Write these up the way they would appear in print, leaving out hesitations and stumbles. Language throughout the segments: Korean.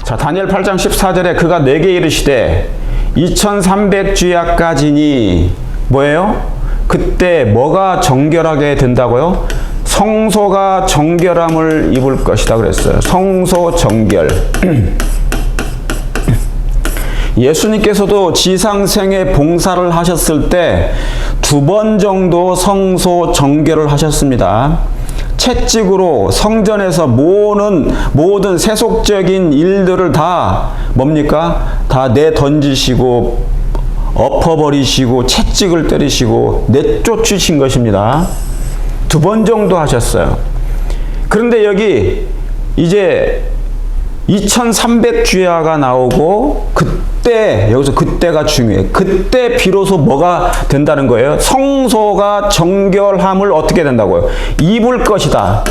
자, 다니엘 8장 14절에 그가 내게 이르시되 2300주야까지니 뭐예요? 그때 뭐가 정결하게 된다고요? 성소가 정결함을 입을 것이다 그랬어요. 성소 정결. 예수님께서도 지상생애 봉사를 하셨을 때 2번 정도 성소 정결을 하셨습니다. 채찍으로 성전에서 모든 세속적인 일들을 다 뭡니까? 다 내던지시고 엎어버리시고 채찍을 때리시고 내쫓으신 것입니다. 2번 정도 하셨어요. 그런데 여기 이제 2300주야가 나오고 그때 여기서 그때가 중요해요. 그때 비로소 뭐가 된다는 거예요? 성소가 정결함을 어떻게 된다고요? 입을 것이다.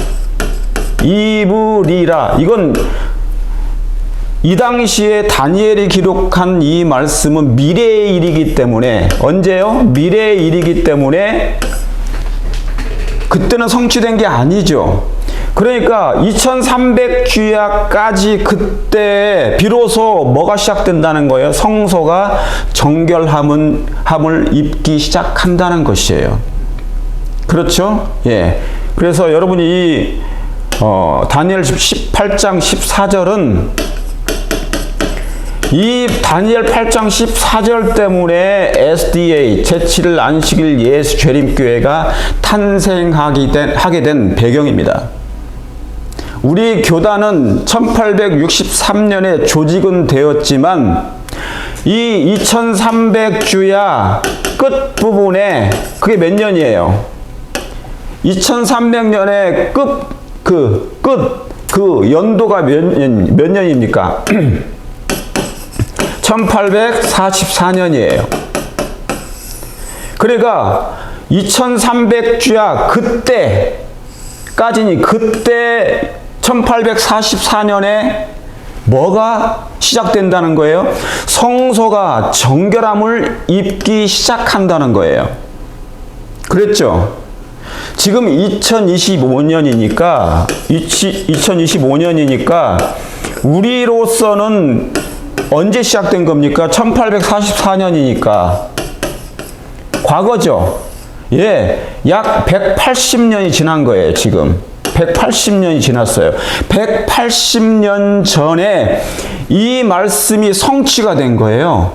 입으리라. 이건 이 당시에 다니엘이 기록한 이 말씀은 미래의 일이기 때문에 언제요? 미래의 일이기 때문에 그때는 성취된 게 아니죠. 그러니까 2300주야까지 그때 비로소 뭐가 시작된다는 거예요? 성소가 정결함을 입기 시작한다는 것이에요. 그렇죠? 예. 그래서 여러분이 이 다니엘 18장 14절은 이 다니엘 8장 14절 때문에 SDA 제7일 안식일 예수 재림교회가 탄생하게 된 배경입니다. 우리 교단은 1863년에 조직은 되었지만 이 2300주야 끝부분에 그게 몇 년이에요? 2300년에 그 연도가 몇 년입니까? 1844년이에요. 그러니까 2300주야 그때까지니 그때 1844년에 뭐가 시작된다는 거예요? 성소가 정결함을 입기 시작한다는 거예요. 그랬죠? 지금 2025년이니까 우리로서는 언제 시작된 겁니까? 1844년이니까 과거죠. 예, 약 180년이 지난 거예요. 지금 180년이 지났어요. 180년 전에 이 말씀이 성취가 된 거예요.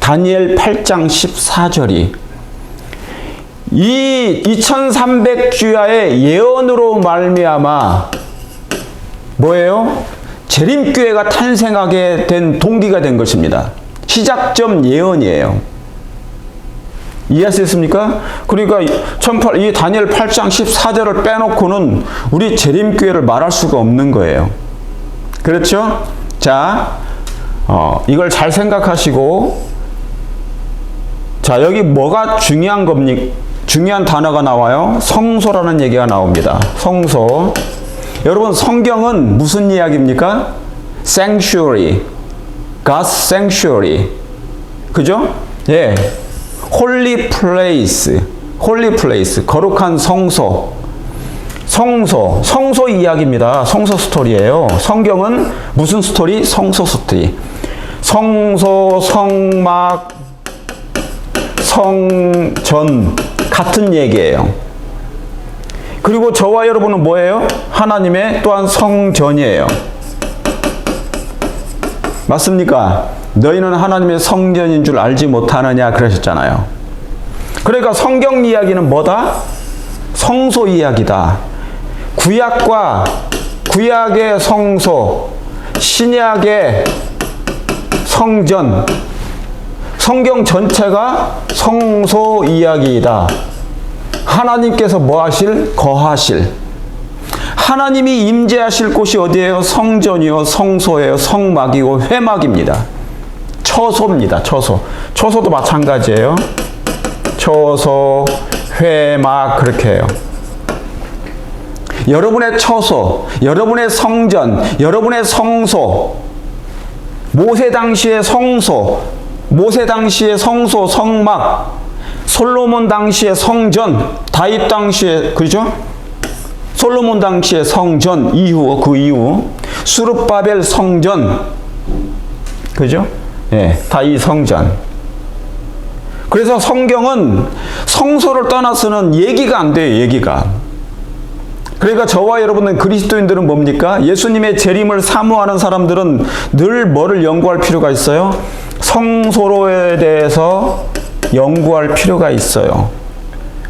다니엘 8장 14절이 이 2300주야의 예언으로 말미암아 뭐예요? 재림교회가 탄생하게 된 동기가 된 것입니다. 시작점 예언이에요. 이해하셨습니까? 그러니까 이 다니엘 8장 14절을 빼놓고는 우리 재림교회를 말할 수가 없는 거예요. 그렇죠? 자, 이걸 잘 생각하시고, 자, 여기 뭐가 중요한 겁니까? 중요한 단어가 나와요. 성소라는 얘기가 나옵니다. 성소. 여러분, 성경은 무슨 이야기입니까? Sanctuary. God's sanctuary. 그죠? 예. Holy place. Holy place. 거룩한 성소. 성소 이야기입니다. 성소 스토리예요. 성경은 무슨 스토리? 성소 스토리. 성소, 성막, 성전 같은 얘기예요. 그리고 저와 여러분은 뭐예요? 하나님의 또한 성전이에요. 맞습니까? 너희는 하나님의 성전인 줄 알지 못하느냐 그러셨잖아요. 그러니까 성경 이야기는 뭐다? 성소 이야기다. 구약의 성소, 신약의 성전, 성경 전체가 성소 이야기이다. 하나님께서 뭐 하실? 거하실. 하나님이 임재하실 곳이 어디예요? 성전이요, 성소예요, 성막이고 회막입니다. 처소입니다. 처소도 마찬가지예요. 처소, 회막 그렇게 해요. 여러분의 처소, 여러분의 성전, 여러분의 성소, 모세 당시의 성소, 성막, 솔로몬 당시의 성전, 다윗 당시에, 그죠? 솔로몬 당시의 성전 이후, 그 이후 수르바벨 성전, 그죠? 예, 다 이 성전. 그래서 성경은 성소를 떠나서는 얘기가 안 돼요, 얘기가. 그러니까 저와 여러분은 그리스도인들은 뭡니까? 예수님의 재림을 사모하는 사람들은 늘 뭐를 연구할 필요가 있어요? 성소로에 대해서 연구할 필요가 있어요.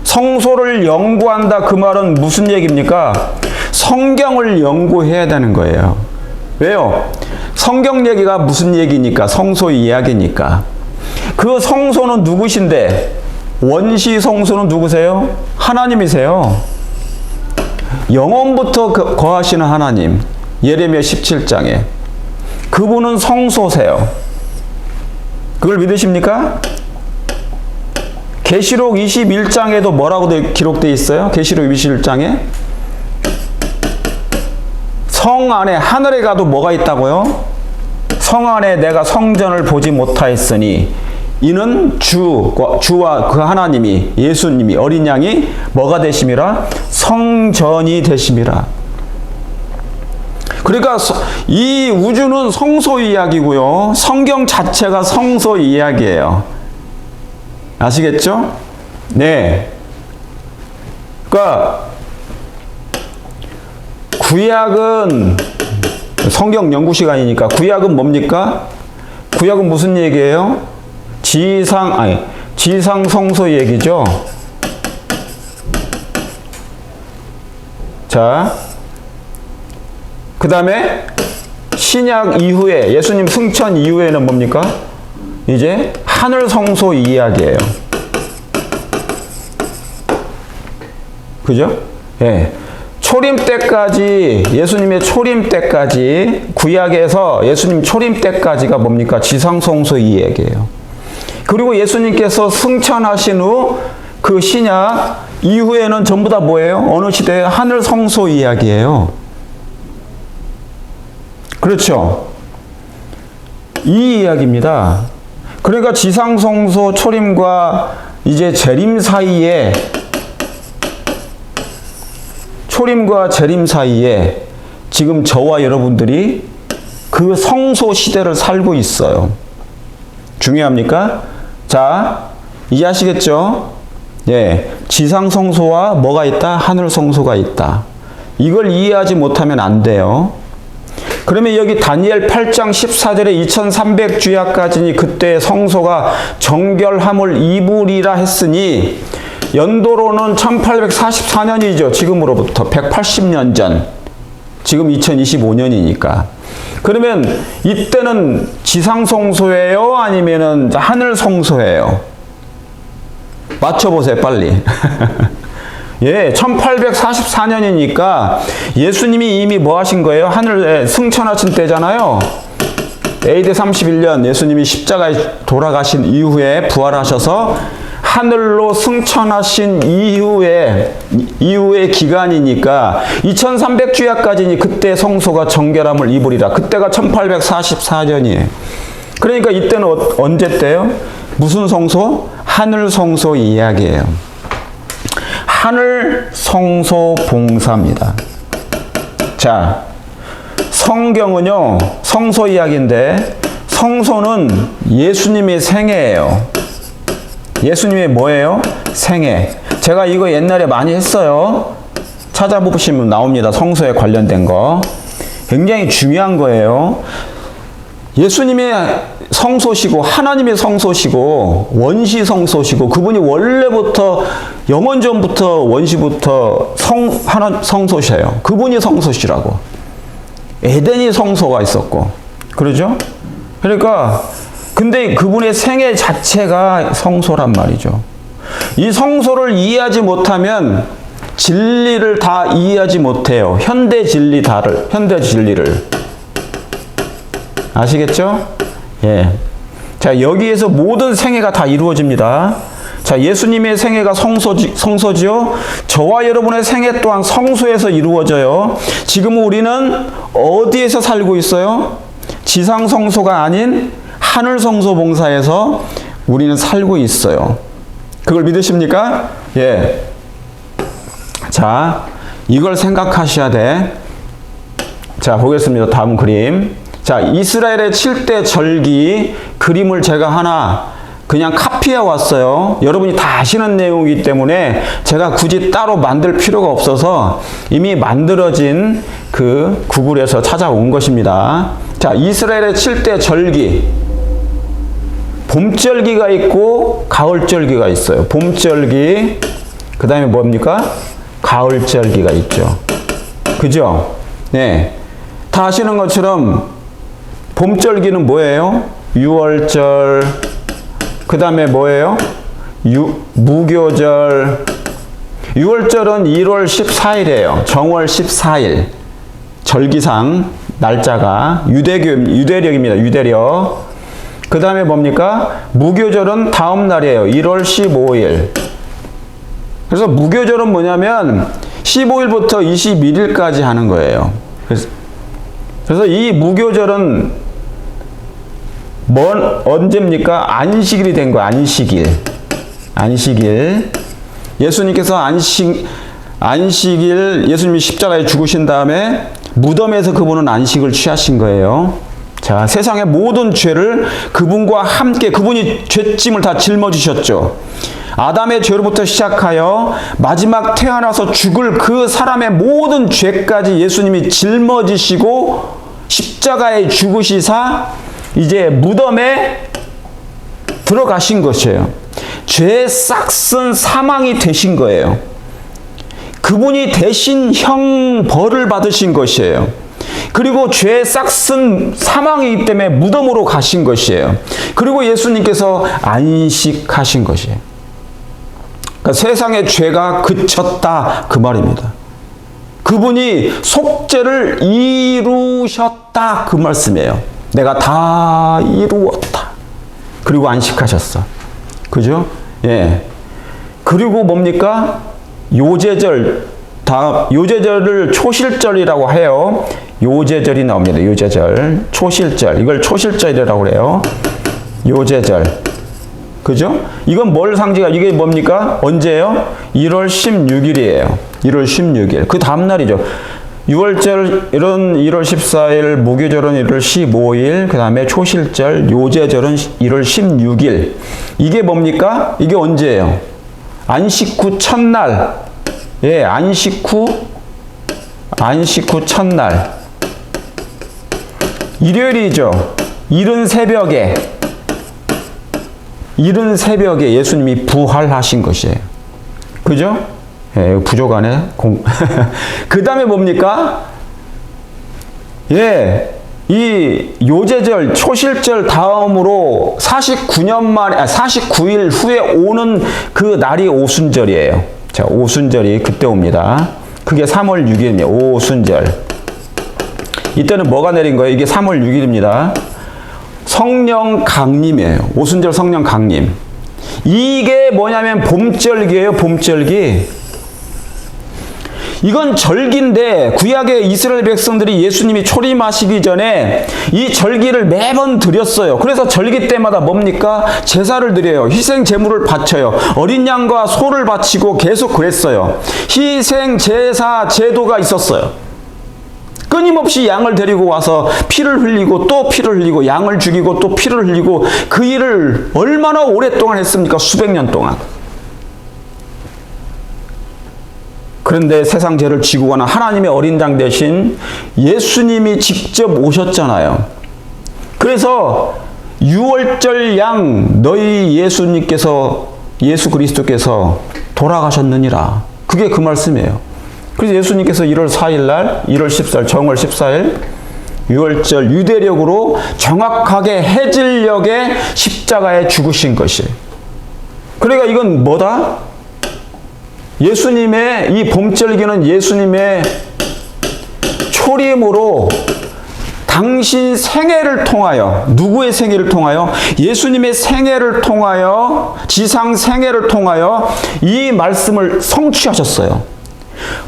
성소를 연구한다 그 말은 무슨 얘기입니까? 성경을 연구해야 되는 거예요. 왜요? 성경 얘기가 무슨 얘기니까? 성소 이야기니까. 그 성소는 누구신데? 원시 성소는 누구세요? 하나님이세요. 영원부터 거하시는 하나님. 예레미야 17장에. 그분은 성소세요. 그걸 믿으십니까? 계시록 21장에도 뭐라고 기록되어 있어요? 계시록 21장에 성 안에, 하늘에 가도 뭐가 있다고요? 성 안에 내가 성전을 보지 못하였으니 이는 주와 그 하나님이, 예수님이, 어린 양이 뭐가 되심이라? 성전이 되심이라. 그러니까 이 우주는 성소 이야기고요. 성경 자체가 성소 이야기예요. 아시겠죠? 네. 그러니까 구약은 성경 연구 시간이니까 구약은 뭡니까? 구약은 무슨 얘기예요? 지상 성소 얘기죠. 자, 그 다음에 신약 이후에, 예수님 승천 이후에는 뭡니까? 이제 하늘 성소 이야기예요. 그죠? 예. 초림 때까지, 예수님의 초림 때까지, 구약에서 예수님 초림 때까지가 뭡니까? 지상 성소 이야기예요. 그리고 예수님께서 승천하신 후 그 신약 이후에는 전부 다 뭐예요? 어느 시대에? 하늘 성소 이야기예요. 그렇죠? 이 이야기입니다. 그러니까 지상 성소 초림과 이제 재림 사이에, 초림과 재림 사이에 지금 저와 여러분들이 그 성소 시대를 살고 있어요. 중요합니까? 자, 이해하시겠죠? 예, 지상 성소와 뭐가 있다? 하늘 성소가 있다. 이걸 이해하지 못하면 안 돼요. 그러면 여기 다니엘 8장 14절에 2300주야까지니 그때 성소가 정결함을 입으리라 했으니 연도로는 1844년이죠. 지금으로부터 180년 전. 지금 2025년이니까. 그러면 이때는 지상 성소예요? 아니면은 하늘 성소예요? 맞춰보세요, 빨리. 예, 1844년이니까 예수님이 이미 뭐 하신 거예요? 하늘에 승천하신 때잖아요. AD 31년 예수님이 십자가에 돌아가신 이후에 부활하셔서 하늘로 승천하신 이후의 기간이니까 2300주야까지니 그때 성소가 정결함을 입으리라. 그때가 1844년이에요. 그러니까 이때는 언제 때요? 무슨 성소? 하늘 성소 이야기예요. 하늘 성소 봉사입니다. 자, 성경은요, 성소 이야기인데 성소는 예수님의 생애예요. 예수님의 뭐예요? 생애. 제가 이거 옛날에 많이 했어요. 찾아보시면 나옵니다. 성소에 관련된 거. 굉장히 중요한 거예요. 예수님의 성소시고 하나님의 성소시고 원시 성소시고 그분이 원래부터 영원전부터 원시부터 성소셔요. 그분이 성소시라고. 에덴이 성소가 있었고. 그러죠? 그러니까 근데 그분의 생애 자체가 성소란 말이죠. 이 성소를 이해하지 못하면 진리를 다 이해하지 못해요. 현대 진리를. 아시겠죠? 예. 자, 여기에서 모든 생애가 다 이루어집니다. 자, 예수님의 생애가 성소지요. 저와 여러분의 생애 또한 성소에서 이루어져요. 지금 우리는 어디에서 살고 있어요? 지상 성소가 아닌 하늘 성소 봉사에서 우리는 살고 있어요. 그걸 믿으십니까? 예. 자, 이걸 생각하셔야 돼. 자, 보겠습니다. 다음 그림. 자, 이스라엘의 7대 절기 그림을 제가 하나 그냥 카피해 왔어요. 여러분이 다 아시는 내용이기 때문에 제가 굳이 따로 만들 필요가 없어서 이미 만들어진 그 구글에서 찾아온 것입니다. 자, 이스라엘의 7대 절기. 봄절기가 있고 가을절기가 있어요. 봄절기, 그 다음에 뭡니까? 가을절기가 있죠. 그죠? 네. 다 아시는 것처럼 봄절기는 뭐예요? 유월절, 그 다음에 뭐예요? 무교절. 유월절은 1월 14일이에요. 정월 14일. 절기상 날짜가 유대력입니다. 유대력. 그 다음에 뭡니까? 무교절은 다음 날이에요. 1월 15일. 그래서 무교절은 뭐냐면 15일부터 21일까지 하는 거예요. 그래서 이 무교절은 언제입니까? 안식일이 된 거예요. 안식일. 안식일. 예수님께서 안식일, 예수님이 십자가에 죽으신 다음에 무덤에서 그분은 안식을 취하신 거예요. 자, 세상의 모든 죄를 그분과 함께, 그분이 죄짐을 다 짊어지셨죠. 아담의 죄로부터 시작하여 마지막 태어나서 죽을 그 사람의 모든 죄까지 예수님이 짊어지시고 십자가에 죽으시사 이제 무덤에 들어가신 것이에요. 죄의 싹슨 사망이 되신 거예요. 그분이 대신 형벌을 받으신 것이에요. 그리고 죄의 싹슨 사망이기 때문에 무덤으로 가신 것이에요. 그리고 예수님께서 안식하신 것이에요. 그러니까 세상의 죄가 그쳤다 그 말입니다. 그분이 속죄를 이루셨다 그 말씀이에요. 내가 다 이루었다. 그리고 안식하셨어. 그죠? 예. 그리고 뭡니까? 요제절. 요제절을 초실절이라고 해요. 요제절이 나옵니다. 요제절. 초실절. 이걸 초실절이라고 그래요. 요제절. 그죠? 이건 뭘 상징하, 이게 뭡니까? 언제예요? 1월 16일이에요. 1월 16일. 그 다음 날이죠. 6월절은 1월 14일, 무교절은 1월 15일, 그 다음에 초실절, 요제절은 1월 16일. 이게 뭡니까? 이게 언제예요? 안식 후 첫날. 예, 안식 후 첫날. 일요일이죠. 이른 새벽에 예수님이 부활하신 것이에요. 그죠? 예, 부족하네. 그 다음에 뭡니까? 예, 이 요제절, 초실절 다음으로 49일 후에 오는 그 날이 오순절이에요. 자, 오순절이 그때 옵니다. 그게 3월 6일입니다. 오순절. 이때는 뭐가 내린 거예요? 이게 3월 6일입니다. 성령 강림이에요. 오순절 성령 강림. 이게 뭐냐면 봄절기예요. 봄절기. 이건 절기인데 구약의 이스라엘 백성들이 예수님이 초림하시기 전에 이 절기를 매번 드렸어요. 그래서 절기 때마다 뭡니까? 제사를 드려요. 희생 제물을 바쳐요. 어린 양과 소를 바치고 계속 그랬어요. 희생 제사 제도가 있었어요. 끊임없이 양을 데리고 와서 피를 흘리고 또 피를 흘리고 양을 죽이고 또 피를 흘리고 그 일을 얼마나 오랫동안 했습니까? 수백 년 동안. 그런데 세상 죄를 지고 가는 하나님의 어린 양 대신 예수님이 직접 오셨잖아요. 그래서 유월절 양 너희 예수 그리스도께서 돌아가셨느니라. 그게 그 말씀이에요. 그래서 예수님께서 1월 4일 날, 1월 14일, 정월 14일, 유월절 유대력으로 정확하게 해질녘에 십자가에 죽으신 것이에요. 그러니까 이건 뭐다? 예수님의 이 봄절기는 예수님의 초림으로 당신 생애를 통하여, 누구의 생애를 통하여? 예수님의 생애를 통하여, 지상 생애를 통하여 이 말씀을 성취하셨어요.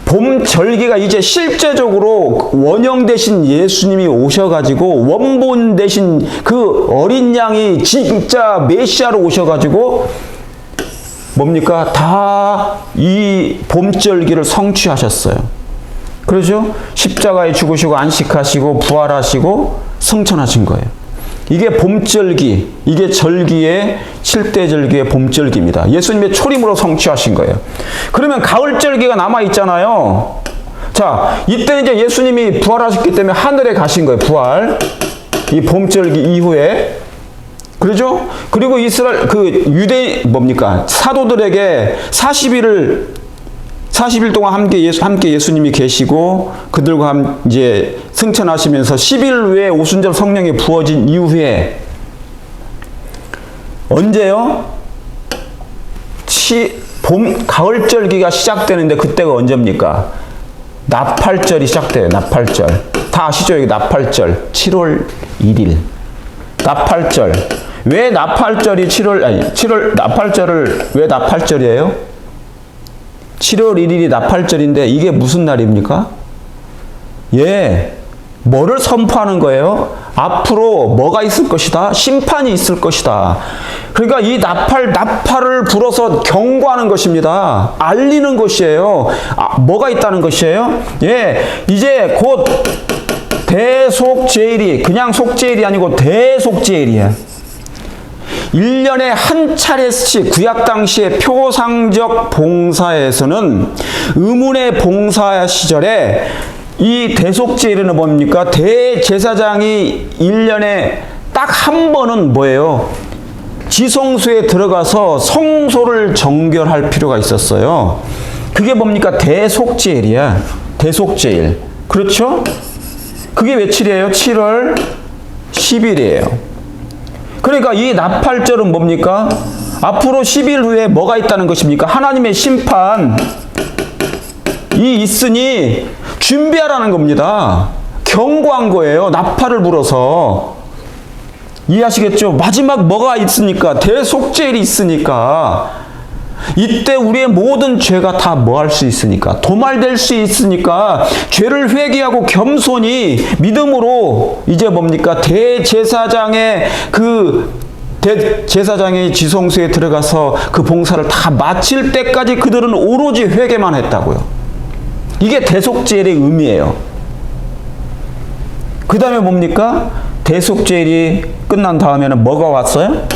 봄절기가 이제 실제적으로 원형 대신 예수님이 오셔가지고 원본 대신 그 어린 양이 진짜 메시아로 오셔가지고 뭡니까? 다 이 봄절기를 성취하셨어요. 그러죠? 십자가에 죽으시고 안식하시고 부활하시고 승천하신 거예요. 이게 봄절기, 이게 절기의 7대 절기의 봄절기입니다. 예수님의 초림으로 성취하신 거예요. 그러면 가을절기가 남아있잖아요. 자, 이때 이제 예수님이 부활하셨기 때문에 하늘에 가신 거예요. 부활. 이 봄절기 이후에. 그러죠? 그리고 이스라엘, 사도들에게 40일 동안 함께 예수님이 계시고 그들과 이제 승천하시면서 10일 후에 오순절 성령이 부어진 이후에 언제요? 가을절기가 시작되는데 그때가 언제입니까? 나팔절이 시작돼요. 나팔절. 다 아시죠? 여기 나팔절. 7월 1일. 나팔절. 왜 나팔절이 나팔절을 왜 나팔절이에요? 7월 1일이 나팔절인데 이게 무슨 날입니까? 예, 뭐를 선포하는 거예요? 앞으로 뭐가 있을 것이다? 심판이 있을 것이다. 그러니까 이 나팔을 불어서 경고하는 것입니다. 알리는 것이에요. 뭐가 있다는 것이에요? 예, 이제 곧 대속죄일이, 그냥 속죄일이 아니고 대속죄일이야. 1년에 한 차례씩 구약 당시의 표상적 봉사에서는 의문의 봉사 시절에 이 대속죄일은 뭡니까? 대제사장이 1년에 딱 한 번은 뭐예요? 지성소에 들어가서 성소를 정결할 필요가 있었어요. 그게 뭡니까? 대속죄일이야. 대속죄일. 그렇죠? 그게 며칠이에요? 7월 10일이에요. 그러니까 이 나팔절은 뭡니까? 앞으로 10일 후에 뭐가 있다는 것입니까? 하나님의 심판이 있으니 준비하라는 겁니다. 경고한 거예요. 나팔을 불어서. 이해하시겠죠? 마지막 뭐가 있으니까? 대속죄일이 있으니까. 이때 우리의 모든 죄가 다 뭐 할 수 있으니까? 도말될 수 있으니까 죄를 회개하고 겸손히 믿음으로 이제 뭡니까? 대제사장의 대제사장의 지성소에 들어가서 그 봉사를 다 마칠 때까지 그들은 오로지 회개만 했다고요. 이게 대속죄일의 의미예요. 그 다음에 뭡니까? 대속죄일이 끝난 다음에는 뭐가 왔어요?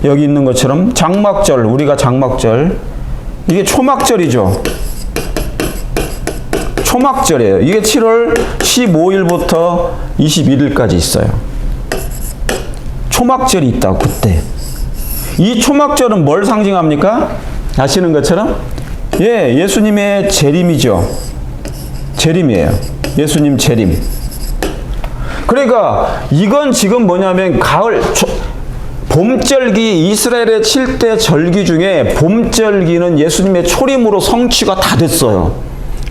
여기 있는 것처럼 장막절, 우리가 장막절, 이게 초막절이죠. 초막절이에요. 이게 7월 15일부터 21일까지 있어요. 초막절이 있다고, 그때. 이 초막절은 뭘 상징합니까? 아시는 것처럼? 예, 예수님의 재림이죠. 재림이에요. 예수님 재림. 그러니까 이건 지금 뭐냐면 봄절기, 이스라엘의 7대 절기 중에 봄절기는 예수님의 초림으로 성취가 다 됐어요.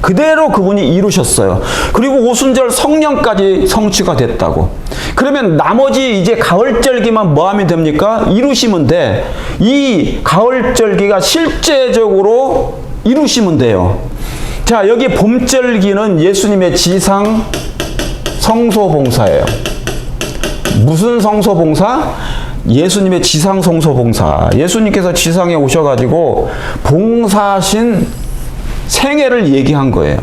그대로 그분이 이루셨어요. 그리고 오순절 성령까지 성취가 됐다고. 그러면 나머지 이제 가을절기만 뭐 하면 됩니까? 이루시면 돼. 이 가을절기가 실제적으로 이루시면 돼요. 자, 여기 봄절기는 예수님의 지상 성소봉사예요. 무슨 성소봉사? 예수님의 지상 성소봉사. 예수님께서 지상에 오셔가지고 봉사하신 생애를 얘기한 거예요.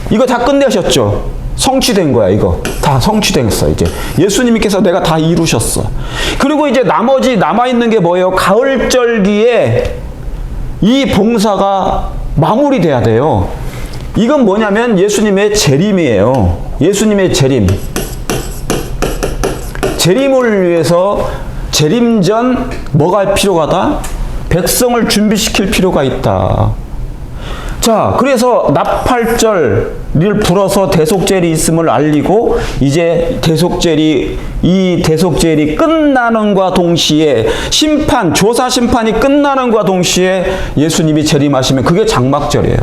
이거 다 끝내셨죠? 성취된 거야, 이거. 다 성취됐어, 이제. 예수님께서 내가 다 이루셨어. 그리고 이제 나머지 남아있는 게 뭐예요? 가을절기에 이 봉사가 마무리돼야 돼요. 이건 뭐냐면 예수님의 재림이에요. 예수님의 재림. 재림을 위해서 재림 전 뭐가 할 필요가 있다? 백성을 준비시킬 필요가 있다. 자, 그래서 나팔절을 불어서 대속죄일이 있음을 알리고 이제 이 대속죄일이 끝나는과 동시에 조사 심판이 끝나는과 동시에 예수님이 재림하시면 그게 장막절이에요.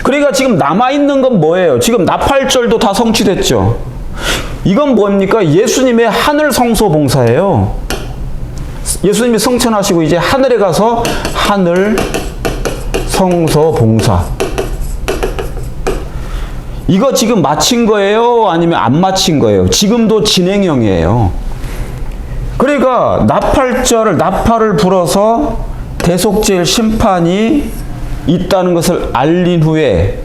그러니까 지금 남아있는 건 뭐예요? 지금 나팔절도 다 성취됐죠. 이건 뭡니까? 예수님의 하늘 성소 봉사예요. 예수님이 승천하시고 이제 하늘에 가서 하늘 성소 봉사. 이거 지금 마친 거예요? 아니면 안 마친 거예요? 지금도 진행형이에요. 그러니까 나팔을 불어서 대속죄일 심판이 있다는 것을 알린 후에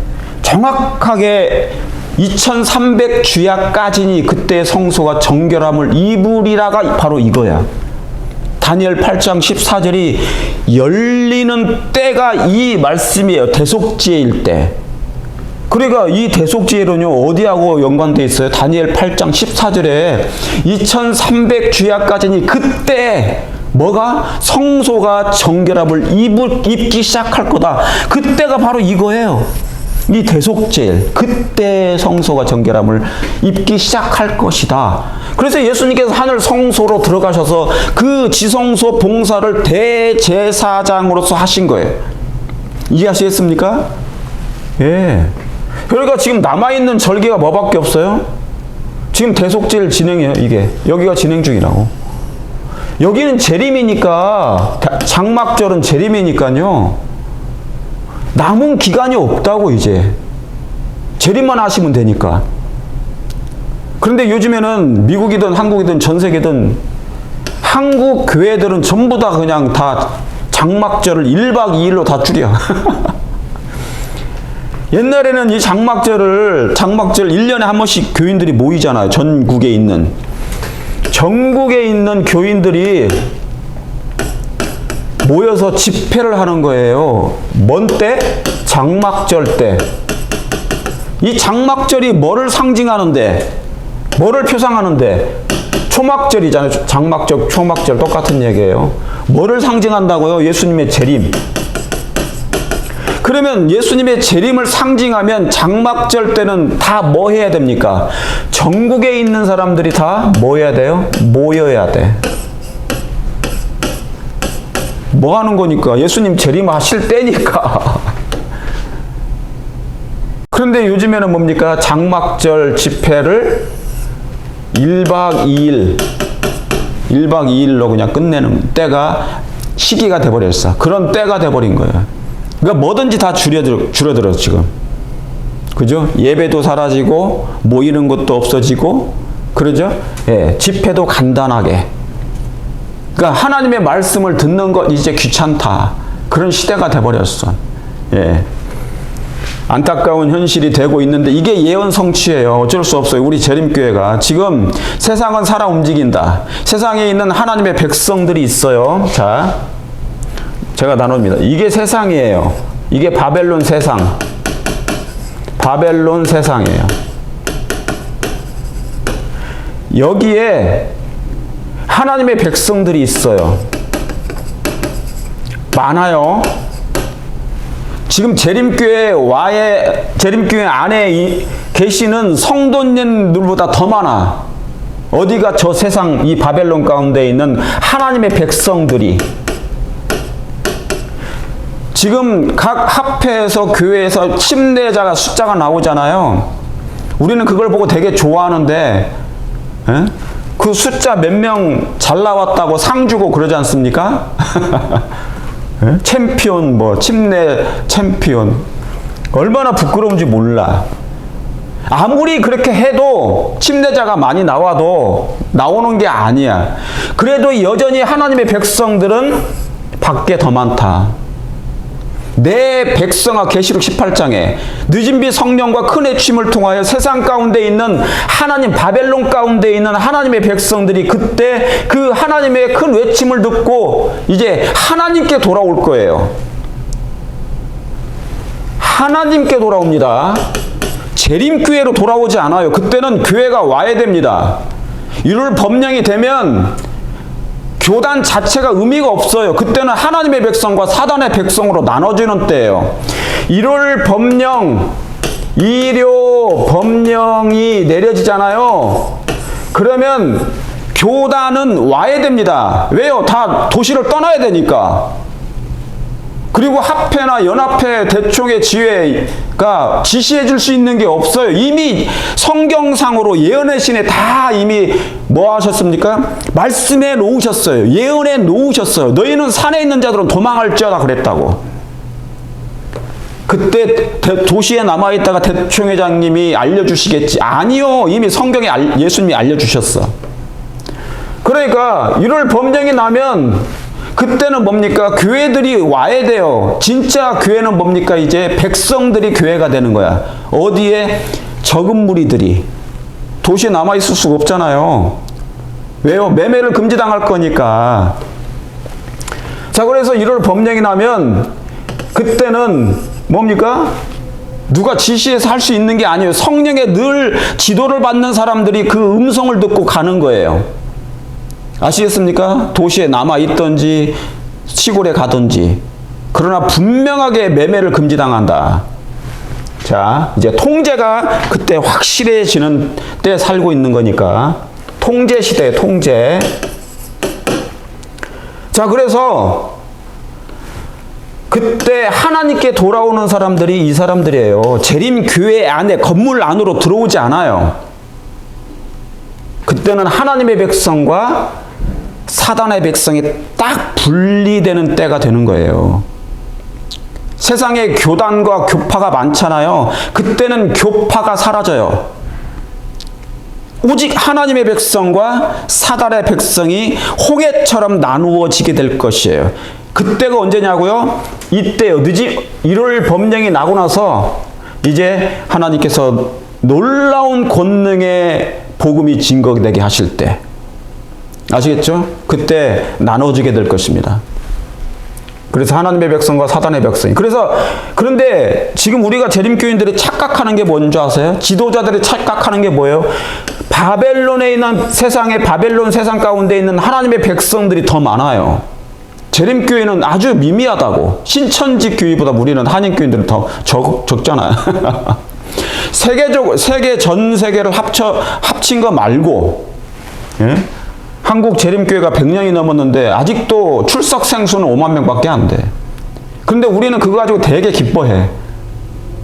정확하게 2300주야까지니 그때 성소가 정결함을 입으리라가 바로 이거야. 다니엘 8장 14절이 열리는 때가 이 말씀이에요. 대속지혜일 때. 그러니까 이 대속지혜는요, 어디하고 연관되어 있어요? 다니엘 8장 14절에 2300주야까지니 그때 뭐가? 성소가 정결함을 입기 시작할 거다. 그때가 바로 이거예요. 이 대속죄, 그때 성소가 정결함을 입기 시작할 것이다. 그래서 예수님께서 하늘 성소로 들어가셔서 그 지성소 봉사를 대제사장으로서 하신 거예요. 이해하시겠습니까? 예. 그러니까 지금 남아있는 절기가 뭐밖에 없어요? 지금 대속죄를 진행해요, 이게. 여기가 진행 중이라고. 여기는 재림이니까, 장막절은 재림이니까요. 남은 기간이 없다고 이제. 재림만 하시면 되니까. 그런데 요즘에는 미국이든 한국이든 전 세계든 한국 교회들은 전부 다 그냥 다 장막절을 1박 2일로 다 줄여. 옛날에는 이 장막절 1년에 한 번씩 교인들이 모이잖아요. 전국에 있는 교인들이 모여서 집회를 하는 거예요. 뭔 때? 장막절 때. 이 장막절이 뭐를 상징하는데? 뭐를 표상하는데? 초막절이잖아요. 장막절, 초막절 똑같은 얘기예요. 뭐를 상징한다고요? 예수님의 재림. 그러면 예수님의 재림을 상징하면 장막절 때는 다 뭐 해야 됩니까? 전국에 있는 사람들이 다 뭐 해야 돼요? 모여야 돼. 뭐 하는 거니까? 예수님 재림하실 때니까. 그런데 요즘에는 뭡니까? 장막절 집회를 1박 2일로 그냥 끝내는 때가, 시기가 돼버렸어. 그런 때가 돼버린 거예요. 그러니까 뭐든지 다 줄어들어 지금. 그죠? 예배도 사라지고, 모이는 것도 없어지고, 그러죠? 예, 집회도 간단하게. 그러니까 하나님의 말씀을 듣는 것 이제 귀찮다. 그런 시대가 돼버렸어. 예. 안타까운 현실이 되고 있는데 이게 예언 성취예요. 어쩔 수 없어요. 우리 재림교회가. 지금 세상은 살아 움직인다. 세상에 있는 하나님의 백성들이 있어요. 자, 제가 나눕니다. 이게 세상이에요. 이게 바벨론 세상. 바벨론 세상이에요. 여기에 하나님의 백성들이 있어요. 많아요. 지금 재림교회 안에 계시는 성도님들보다 더 많아. 어디가 저 세상 이 바벨론 가운데 있는 하나님의 백성들이. 지금 각 합회에서 교회에서 침례자가 숫자가 나오잖아요. 우리는 그걸 보고 되게 좋아하는데, 에? 그 숫자 몇 명 잘 나왔다고 상 주고 그러지 않습니까? 챔피언, 침례 챔피언. 얼마나 부끄러운지 몰라. 아무리 그렇게 해도 침례자가 많이 나와도 나오는 게 아니야. 그래도 여전히 하나님의 백성들은 밖에 더 많다. 내 백성아, 계시록 18장에 늦은 비 성령과 큰 외침을 통하여 세상 가운데 있는 하나님, 바벨론 가운데 있는 하나님의 백성들이 그때 그 하나님의 큰 외침을 듣고 이제 하나님께 돌아올 거예요. 하나님께 돌아옵니다. 재림교회로 돌아오지 않아요. 그때는 교회가 와야 됩니다. 1월 법령이 되면 교단 자체가 의미가 없어요. 그때는 하나님의 백성과 사단의 백성으로 나눠지는 때예요. 1월 법령, 2료 법령이 내려지잖아요. 그러면 교단은 와야 됩니다. 왜요? 다 도시를 떠나야 되니까. 그리고 합회나 연합회 대총회 지회가 지시해 줄 수 있는 게 없어요. 이미 성경상으로 예언의 신에 다 이미 뭐 하셨습니까? 말씀해 놓으셨어요. 예언해 놓으셨어요. 너희는 산에 있는 자들은 도망할지어다 그랬다고. 그때 도시에 남아있다가 대총회장님이 알려주시겠지. 아니요. 이미 성경에 예수님이 알려주셨어. 그러니까 1월 법령이 나면 그때는 뭡니까? 교회들이 와야 돼요. 진짜 교회는 뭡니까? 이제 백성들이 교회가 되는 거야. 어디에? 적은 무리들이. 도시에 남아있을 수가 없잖아요. 왜요? 매매를 금지당할 거니까. 자, 그래서 1월 법령이 나면 그때는 뭡니까? 누가 지시해서 할 수 있는 게 아니에요. 성령의 늘 지도를 받는 사람들이 그 음성을 듣고 가는 거예요. 아시겠습니까? 도시에 남아있든지 시골에 가든지. 그러나 분명하게 매매를 금지당한다. 자, 이제 통제가 그때 확실해지는 때 살고 있는 거니까. 통제 시대에 통제. 자, 그래서 그때 하나님께 돌아오는 사람들이 이 사람들이에요. 재림교회 안에 건물 안으로 들어오지 않아요. 그때는 하나님의 백성과 사단의 백성이 딱 분리되는 때가 되는 거예요. 세상에 교단과 교파가 많잖아요. 그때는 교파가 사라져요. 오직 하나님의 백성과 사단의 백성이 홍해처럼 나누어지게 될 것이에요. 그때가 언제냐고요? 이때요. 1월 법령이 나고 나서 이제 하나님께서 놀라운 권능의 복음이 증거되게 하실 때. 아시겠죠? 그때 나눠지게 될 것입니다. 그래서 하나님의 백성과 사단의 백성이. 그런데 지금 우리가 재림교인들이 착각하는 게 뭔지 아세요? 지도자들이 착각하는 게 뭐예요? 바벨론에 있는 세상에, 바벨론 세상 가운데 있는 하나님의 백성들이 더 많아요. 재림교회는 아주 미미하다고. 신천지 교회보다 우리는 한인교인들은 더 적잖아요. 세계 전 세계를 합친 거 말고, 예? 한국 재림교회가 100년이 넘었는데 아직도 출석 생수는 5만 명밖에 안 돼. 그런데 우리는 그거 가지고 되게 기뻐해.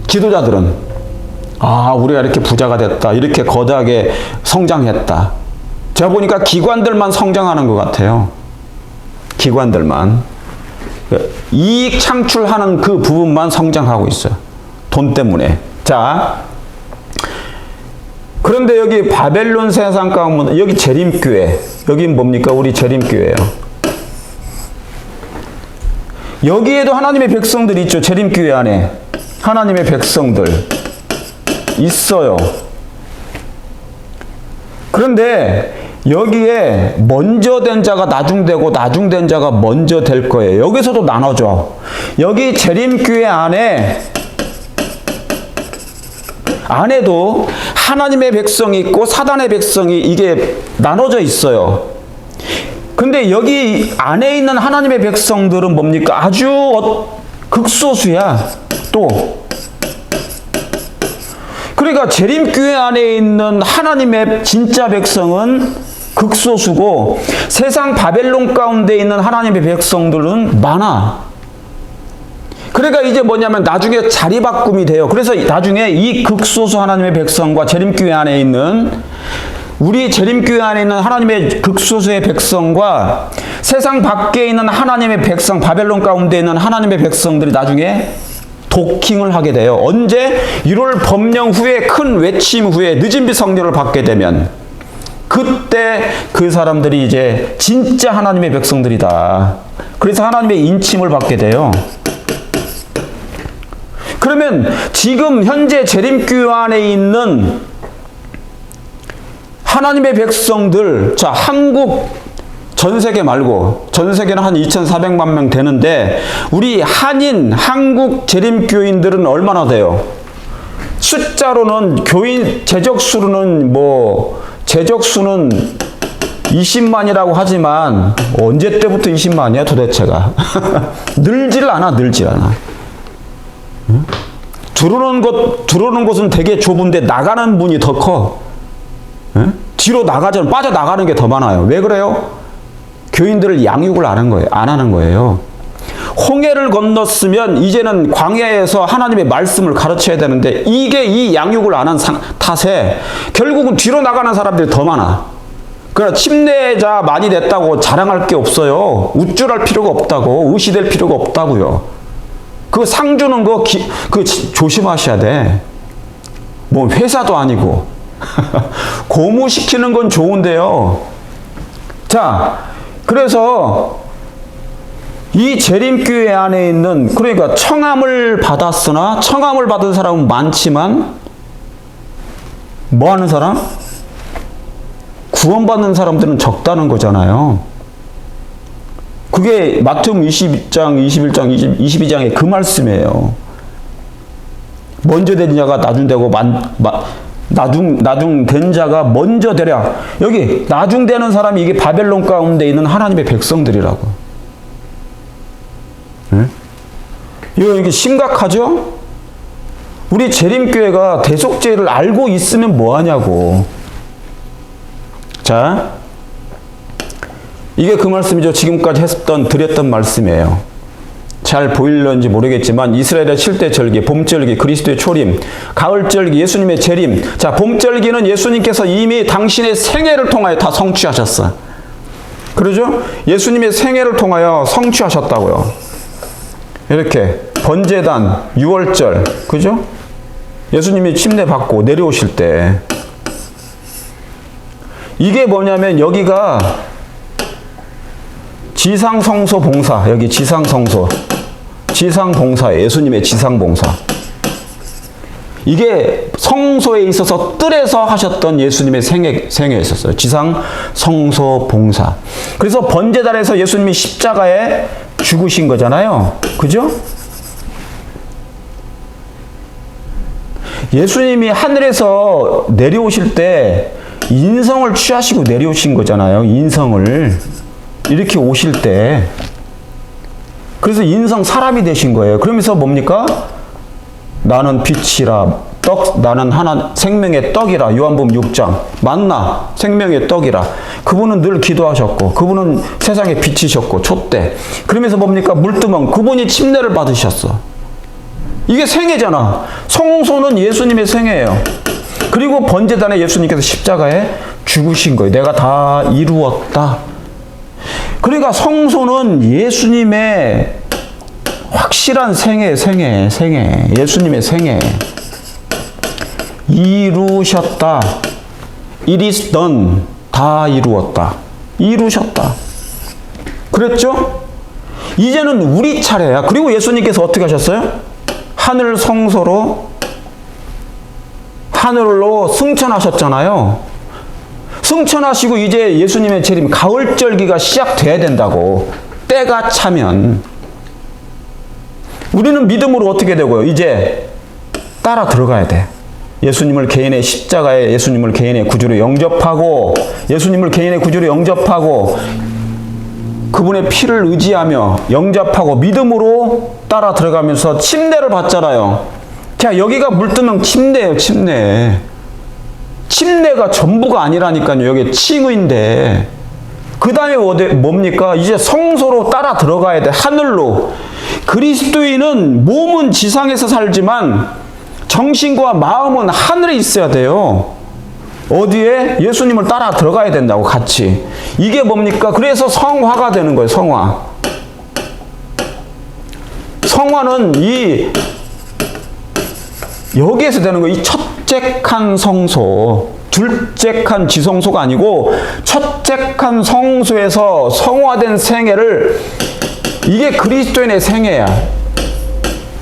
지도자들은. 아, 우리가 이렇게 부자가 됐다. 이렇게 거대하게 성장했다. 제가 보니까 기관들만 성장하는 것 같아요. 기관들만. 이익 창출하는 그 부분만 성장하고 있어요. 돈 때문에. 자, 그런데 여기 바벨론 세상 가운데 여기 재림교회. 여기 뭡니까? 우리 재림교회예요. 여기에도 하나님의 백성들이 있죠. 재림교회 안에. 하나님의 백성들 있어요. 그런데 여기에 먼저 된 자가 나중되고 나중된 자가 먼저 될 거예요. 여기서도 나눠져. 여기 재림교회 안에도 하나님의 백성이 있고 사단의 백성이 이게 나눠져 있어요. 근데 여기 안에 있는 하나님의 백성들은 뭡니까? 아주 극소수야. 또 그러니까 재림교회 안에 있는 하나님의 진짜 백성은 극소수고 세상 바벨론 가운데 있는 하나님의 백성들은 많아. 그러니까 이제 뭐냐면 나중에 자리바꿈이 돼요. 그래서 나중에 이 극소수 하나님의 백성과 재림교회 안에 있는 우리 재림교회 안에 있는 하나님의 극소수의 백성과 세상 밖에 있는 하나님의 백성, 바벨론 가운데 있는 하나님의 백성들이 나중에 도킹을 하게 돼요. 언제? 1월 법령 후에 큰 외침 후에 늦은 빛 성령을 받게 되면 그때 그 사람들이 이제 진짜 하나님의 백성들이다. 그래서 하나님의 인침을 받게 돼요. 그러면 지금 현재 재림교회 안에 있는 하나님의 백성들, 자, 한국 전 세계 말고 전 세계는 한 2,400만 명 되는데 우리 한국 재림교인들은 얼마나 돼요? 숫자로는 재적수로는 재적수는 20만이라고 하지만 언제 때부터 20만이야 도대체가? 늘질 않아. 응? 들어오는 곳은 되게 좁은데 나가는 문이 더 커. 응? 뒤로 나가자면 빠져나가는 게 더 많아요. 왜 그래요? 교인들을 양육을 안 하는 거예요. 홍해를 건넜으면 이제는 광야에서 하나님의 말씀을 가르쳐야 되는데 이게 이 양육을 안 한 탓에 결국은 뒤로 나가는 사람들이 더 많아. 그러나 침례자 많이 됐다고 자랑할 게 없어요. 우쭐할 필요가 없다고. 의시될 필요가 없다고요. 그 상 주는 거 조심하셔야 돼. 뭐 회사도 아니고. 고무시키는 건 좋은데요. 자, 그래서 이 재림교회 안에 있는, 그러니까 청함을 받았으나 청함을 받은 사람은 많지만 뭐 하는 사람? 구원받는 사람들은 적다는 거잖아요. 그게 마태복음 20장, 21장, 22장의 그 말씀이에요. 먼저 된 자가 나중되고 나중된 자가 먼저 되랴. 여기 나중되는 사람이 이게 바벨론 가운데 있는 하나님의 백성들이라고. 응? 이게 심각하죠? 우리 재림교회가 대속죄를 알고 있으면 뭐하냐고. 자, 이게 그 말씀이죠. 지금까지 드렸던 말씀이에요. 잘 보일런지 모르겠지만 이스라엘의 7대 절기, 봄절기, 그리스도의 초림, 가을절기, 예수님의 재림. 자, 봄절기는 예수님께서 이미 당신의 생애를 통하여 다 성취하셨어. 그러죠? 예수님의 생애를 통하여 성취하셨다고요. 이렇게 번제단, 유월절, 그죠? 예수님이 침례 받고 내려오실 때 이게 뭐냐면 여기가 지상성소 봉사, 여기 지상성소, 지상봉사, 예수님의 지상봉사. 이게 성소에 있어서 뜰에서 하셨던 예수님의 생애에 있었어요. 지상성소 봉사. 그래서 번제단에서 예수님이 십자가에 죽으신 거잖아요. 그죠? 예수님이 하늘에서 내려오실 때 인성을 취하시고 내려오신 거잖아요. 인성을. 이렇게 오실 때. 그래서 인성 사람이 되신 거예요. 그러면서 뭡니까? 나는 빛이라, 나는 생명의 떡이라. 요한복음 6장. 만나, 생명의 떡이라. 그분은 늘 기도하셨고, 그분은 세상에 빛이셨고, 촛대. 그러면서 뭡니까? 물두멍. 그분이 침례를 받으셨어. 이게 생애잖아. 성소는 예수님의 생애예요. 그리고 번제단에 예수님께서 십자가에 죽으신 거예요. 내가 다 이루었다. 그러니까 성소는 예수님의 확실한 생애. 예수님의 생애. 이루셨다. It is done. 다 이루었다. 이루셨다. 그랬죠? 이제는 우리 차례야. 그리고 예수님께서 어떻게 하셨어요? 하늘 성소로, 하늘로 승천하셨잖아요. 승천하시고 이제 예수님의 재림, 가을절기가 시작돼야 된다고. 때가 차면. 우리는 믿음으로 어떻게 되고요? 이제 따라 들어가야 돼. 예수님을 개인의 십자가에, 예수님을 개인의 구주로 영접하고, 예수님을 개인의 구주로 영접하고, 그분의 피를 의지하며 영접하고 믿음으로 따라 들어가면서 침례를 받잖아요. 자, 여기가 물두멍 침례예요. 침례가 전부가 아니라니까요. 여기 칭의인데. 그 다음에 뭡니까? 이제 성소로 따라 들어가야 돼. 하늘로. 그리스도인은 몸은 지상에서 살지만 정신과 마음은 하늘에 있어야 돼요. 어디에? 예수님을 따라 들어가야 된다고, 같이. 이게 뭡니까? 그래서 성화가 되는 거예요. 성화. 성화는 여기에서 되는 거예요. 이 첫째 칸 성소, 둘째 칸 지성소가 아니고 첫째 칸 성소에서 성화된 생애를, 이게 그리스도인의 생애야.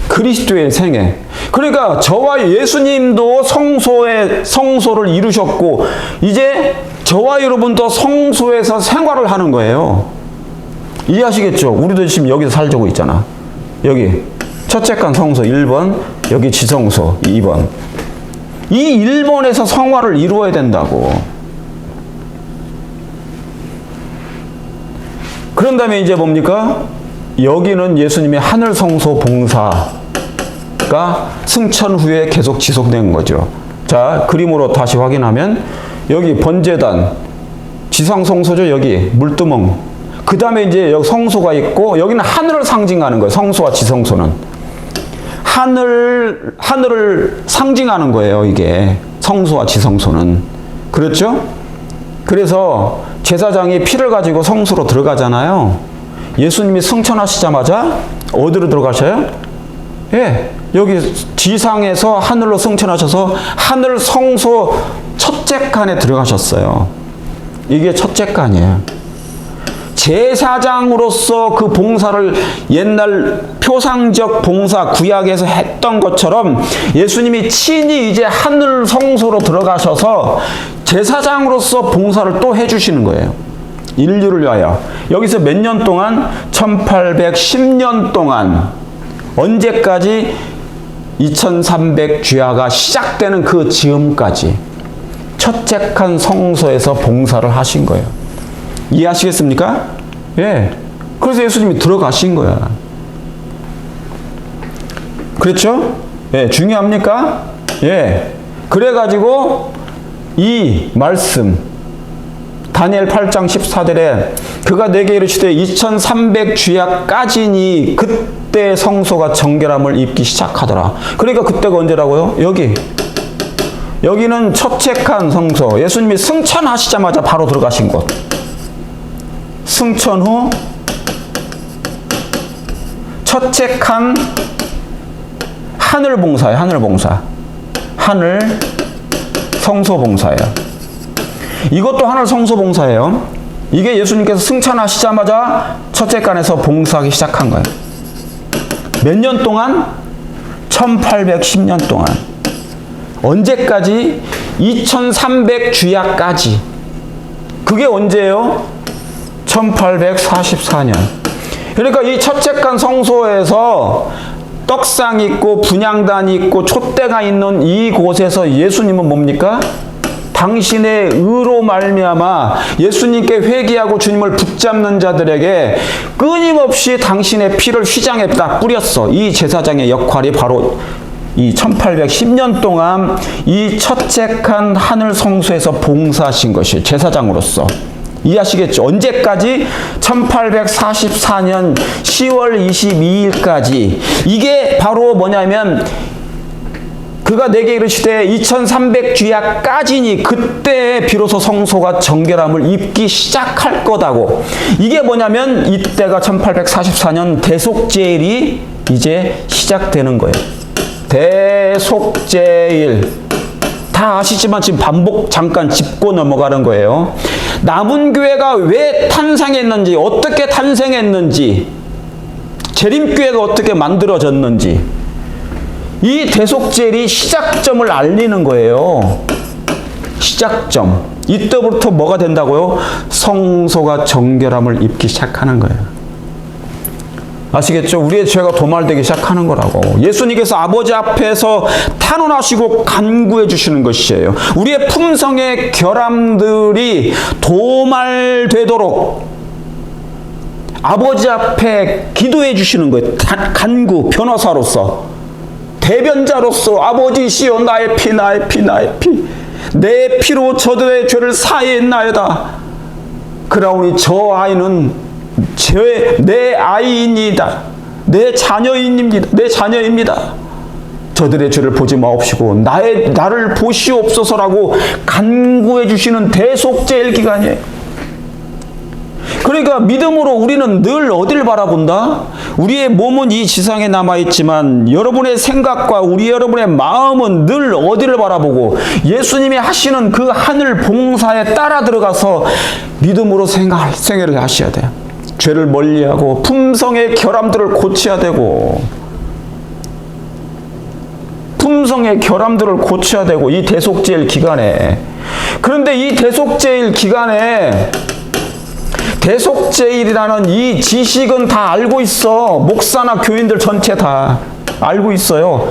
그리스도의 생애. 그러니까 저와 예수님도 성소를 이루셨고, 이제 저와 여러분도 성소에서 생활을 하는 거예요. 이해하시겠죠? 우리도 지금 여기서 살자고 있잖아. 여기 첫째 칸 성소 1번, 여기 지성소 2번. 이 1번에서 성화를 이루어야 된다고. 그런 다음에 이제 뭡니까? 여기는 예수님의 하늘 성소 봉사가 승천 후에 계속 지속된 거죠. 자, 그림으로 다시 확인하면 여기 번제단, 지상성소죠. 여기 물두멍. 그 다음에 이제 여기 성소가 있고, 여기는 하늘을 상징하는 거예요. 성소와 지성소는. 하늘을 상징하는 거예요. 이게 성소와 지성소는. 그렇죠? 그래서 제사장이 피를 가지고 성소로 들어가잖아요. 예수님이 승천하시자마자 어디로 들어가셔요? 예, 여기 지상에서 하늘로 승천하셔서 하늘 성소 첫째 칸에 들어가셨어요. 이게 첫째 칸이에요. 제사장으로서 그 봉사를 옛날 표상적 봉사 구약에서 했던 것처럼 예수님이 친히 이제 하늘 성소로 들어가셔서 제사장으로서 봉사를 또 해주시는 거예요. 인류를 위하여. 여기서 몇 년 동안? 1810년 동안. 언제까지? 2300 주야가 시작되는 그 즈음까지 첫째 칸 성소에서 봉사를 하신 거예요. 이해하시겠습니까? 예. 그래서 예수님이 들어가신 거야. 그렇죠? 예. 중요합니까? 예. 그래가지고 이 말씀 다니엘 8장 14절에 그가 내게 이르시되 2300 주야까지니 그때 성소가 정결함을 입기 시작하더라. 그러니까 그때가 언제라고요? 여기는 첫째 칸 성소. 예수님이 승천하시자마자 바로 들어가신 곳. 승천 후 첫째 칸 하늘 봉사예요. 하늘 봉사. 하늘 성소 봉사예요. 이것도 하늘 성소 봉사예요. 이게 예수님께서 승천하시자마자 첫째 칸에서 봉사하기 시작한 거예요. 몇 년 동안? 1810년 동안. 언제까지? 2300 주야까지. 그게 언제예요? 1844년. 그러니까 이 첫째 칸 성소에서 떡상 있고 분향단 있고 촛대가 있는 이곳에서 예수님은 뭡니까? 당신의 의로 말미암아 예수님께 회개하고 주님을 붙잡는 자들에게 끊임없이 당신의 피를 휘장에 딱 뿌렸어. 이 제사장의 역할이 바로 이 1810년 동안 이 첫째 칸 하늘 성소에서 봉사하신 것이 제사장으로서. 이해하시겠죠? 언제까지? 1844년 10월 22일까지. 이게 바로 뭐냐면 그가 내게 이르시되 2300 주야까지니 그때 비로소 성소가 정결함을 입기 시작할 거다고. 이게 뭐냐면 이때가 1844년 대속죄일이 이제 시작되는 거예요. 대속죄일. 다 아시지만 지금 반복 잠깐 짚고 넘어가는 거예요. 남은 교회가 왜 탄생했는지, 어떻게 탄생했는지, 재림교회가 어떻게 만들어졌는지, 이 대속죄일이 시작점을 알리는 거예요. 시작점. 이때부터 뭐가 된다고요? 성소가 정결함을 입기 시작하는 거예요. 아시겠죠? 우리의 죄가 도말되기 시작하는 거라고. 예수님께서 아버지 앞에서 탄원하시고 간구해 주시는 것이에요. 우리의 품성의 결함들이 도말되도록 아버지 앞에 기도해 주시는 거예요. 간구, 변호사로서. 대변자로서 아버지시여 나의 피 나의 피 나의 피 내 피로 저들의 죄를 사했나이다. 그러오니 저 아이는 내 아이입니다. 내 자녀입니다. 저들의 죄를 보지 마옵시고 나를 보시옵소서라고 간구해 주시는 대속죄일 기간이에요. 그러니까 믿음으로 우리는 늘 어디를 바라본다? 우리의 몸은 이 지상에 남아있지만 여러분의 생각과 여러분의 마음은 늘 어디를 바라보고 예수님이 하시는 그 하늘 봉사에 따라 들어가서 믿음으로 생애를 하셔야 돼요. 죄를 멀리하고 품성의 결함들을 고쳐야 되고 이 대속죄일 기간에. 그런데 이 대속죄일 기간에 대속죄일이라는 이 지식은 다 알고 있어. 목사나 교인들 전체 다 알고 있어요.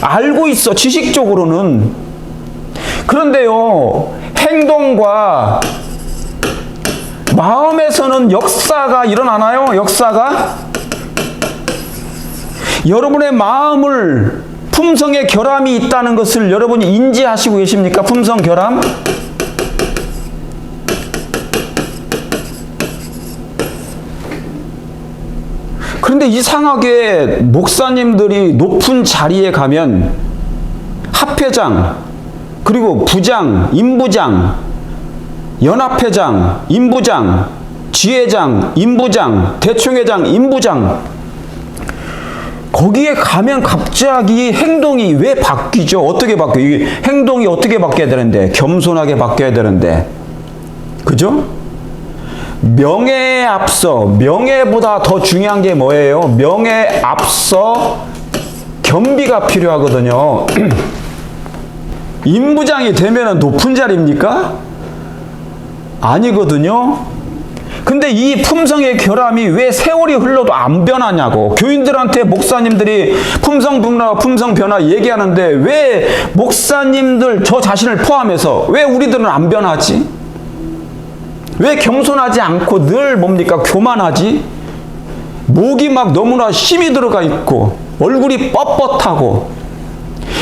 알고 있어, 지식적으로는. 그런데요, 행동과 마음에서는 역사가 일어나나요? 역사가? 여러분의 마음을 품성의 결함이 있다는 것을 여러분이 인지하시고 계십니까? 품성 결함? 그런데 이상하게 목사님들이 높은 자리에 가면 합회장, 그리고 부장, 임부장, 연합회장, 임부장, 지회장, 임부장, 대총회장, 임부장, 거기에 가면 갑자기 행동이 왜 바뀌죠? 어떻게 바뀌어요? 행동이 어떻게 바뀌어야 되는데? 겸손하게 바뀌어야 되는데. 그죠? 명예에 앞서, 명예보다 더 중요한 게 뭐예요? 명예에 앞서 겸비가 필요하거든요. 임부장이 되면 높은 자리입니까? 아니거든요. 근데 이 품성의 결함이 왜 세월이 흘러도 안 변하냐고. 교인들한테 목사님들이 품성 변화, 품성 변화 얘기하는데 왜 목사님들 저 자신을 포함해서 왜 우리들은 안 변하지? 왜 겸손하지 않고 늘 뭡니까? 교만하지? 목이 막 너무나 힘이 들어가 있고 얼굴이 뻣뻣하고.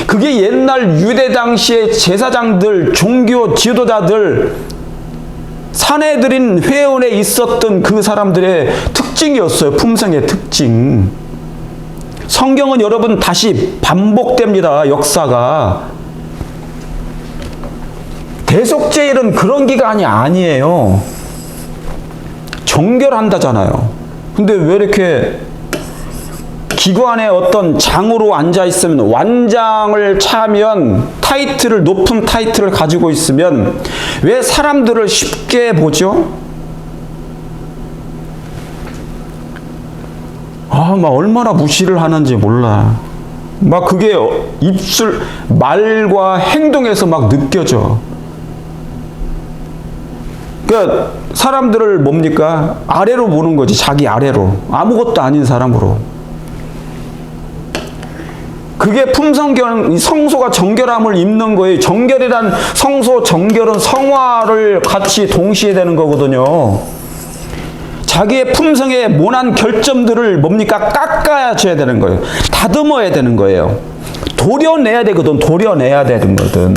그게 옛날 유대 당시의 제사장들, 종교 지도자들, 사내들인 회원에 있었던 그 사람들의 특징이었어요. 품성의 특징. 성경은 여러분 다시 반복됩니다. 역사가. 대속죄일은 그런 기간이 아니에요. 정결한다잖아요. 근데 왜 이렇게 기관에 어떤 장으로 앉아 있으면, 완장을 차면 타이틀을, 높은 타이틀을 가지고 있으면 왜 사람들을 쉽게 보죠? 막 얼마나 무시를 하는지 몰라. 막 그게 입술, 말과 행동에서 막 느껴져. 그러니까 사람들을 뭡니까? 아래로 보는 거지. 자기 아래로. 아무것도 아닌 사람으로. 그게 성소가 정결함을 입는 거예요. 정결이란, 성소 정결은 성화를 같이 동시에 되는 거거든요. 자기의 품성의 모난 결점들을 뭡니까? 깎아줘야 되는 거예요. 다듬어야 되는 거예요. 도려내야 되거든. 도려내야 되는 거든.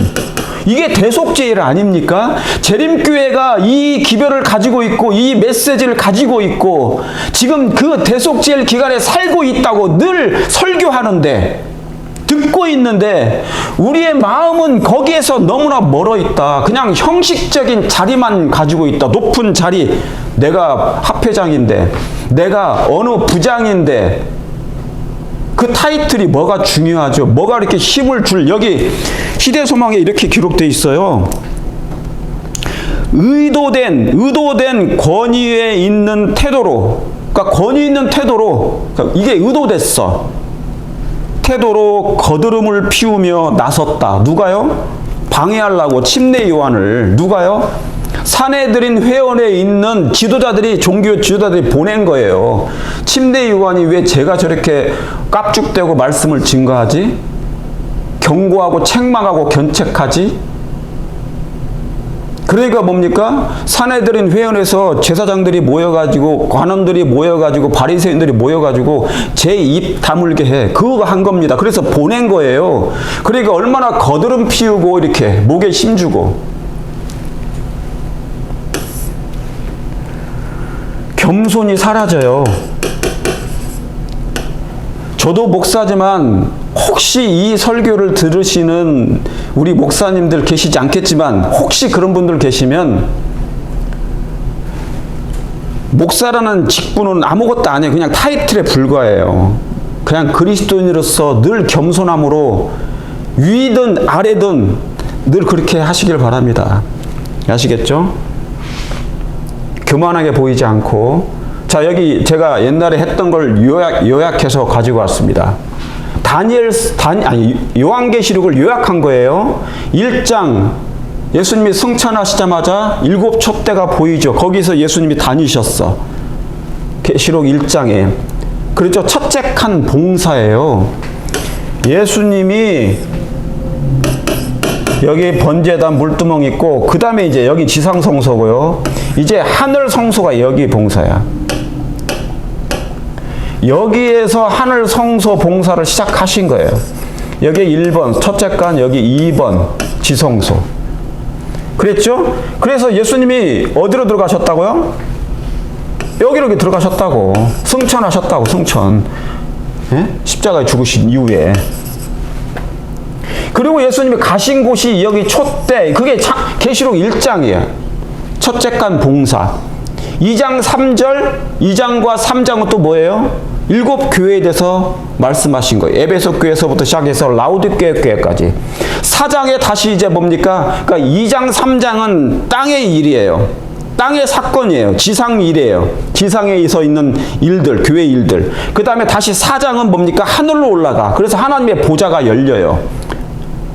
이게 대속죄일 아닙니까? 재림교회가 이 기별을 가지고 있고 이 메시지를 가지고 있고 지금 그 대속죄일 기간에 살고 있다고 늘 설교하는데, 듣고 있는데 우리의 마음은 거기에서 너무나 멀어 있다. 그냥 형식적인 자리만 가지고 있다. 높은 자리. 내가 합회장인데, 내가 어느 부장인데, 그 타이틀이 뭐가 중요하죠? 뭐가 이렇게 힘을 줄. 여기 희대소망에 이렇게 기록되어 있어요. 의도된 권위에 있는 태도로, 그러니까 권위 있는 태도로, 그러니까 이게 의도됐어. 태도로 거드름을 피우며 나섰다. 누가요? 방해하려고 침례 요한을. 누가요? 사내들인 회원에 있는 지도자들이, 종교 지도자들이 보낸 거예요. 침례 요한이 왜 제가 저렇게 깝죽대고 말씀을 증거하지? 경고하고 책망하고 견책하지? 그러니까 뭡니까? 사내들인 회원에서 제사장들이 모여가지고, 관원들이 모여가지고, 바리새인들이 모여가지고 제 입 다물게 해. 그거 한 겁니다. 그래서 보낸 거예요. 그러니까 얼마나 거드름 피우고 이렇게 목에 힘주고. 겸손이 사라져요. 저도 목사지만 혹시 이 설교를 들으시는 우리 목사님들 계시지 않겠지만 혹시 그런 분들 계시면, 목사라는 직분은 아무것도 아니에요. 그냥 타이틀에 불과해요. 그냥 그리스도인으로서 늘 겸손함으로 위든 아래든 늘 그렇게 하시길 바랍니다. 아시겠죠? 교만하게 보이지 않고. 자, 여기 제가 옛날에 했던 걸 요약해서 가지고 왔습니다. 요한계시록을 요약한 거예요. 1장, 예수님이 승천하시자마자 7 촛대가 보이죠. 거기서 예수님이 다니셨어. 계시록 1장에. 그렇죠. 첫째 칸 봉사예요. 예수님이 여기 번제단 물두멍 있고, 그 다음에 이제 여기 지상성소고요. 이제 하늘성소가 여기 봉사야. 여기에서 하늘성소 봉사를 시작하신 거예요. 여기 1번 첫째 간, 여기 2번 지성소. 그랬죠? 그래서 예수님이 어디로 들어가셨다고요? 여기로 들어가셨다고. 승천하셨다고. 승천. 예? 십자가에 죽으신 이후에. 그리고 예수님이 가신 곳이 여기 촛대. 그게 계시록 1장이에요. 첫째 간 봉사. 2장 3절, 2장과 3장은 또 뭐예요? 7 교회에 대해서 말씀하신 거예요. 에베소 교회에서부터 시작해서 라우디게아 교회까지. 4장에 다시 이제 뭡니까? 그러니까 2장, 3장은 땅의 일이에요. 땅의 사건이에요. 지상 일이에요. 지상에서 있는 일들, 교회 일들. 그 다음에 다시 4장은 뭡니까? 하늘로 올라가. 그래서 하나님의 보좌가 열려요.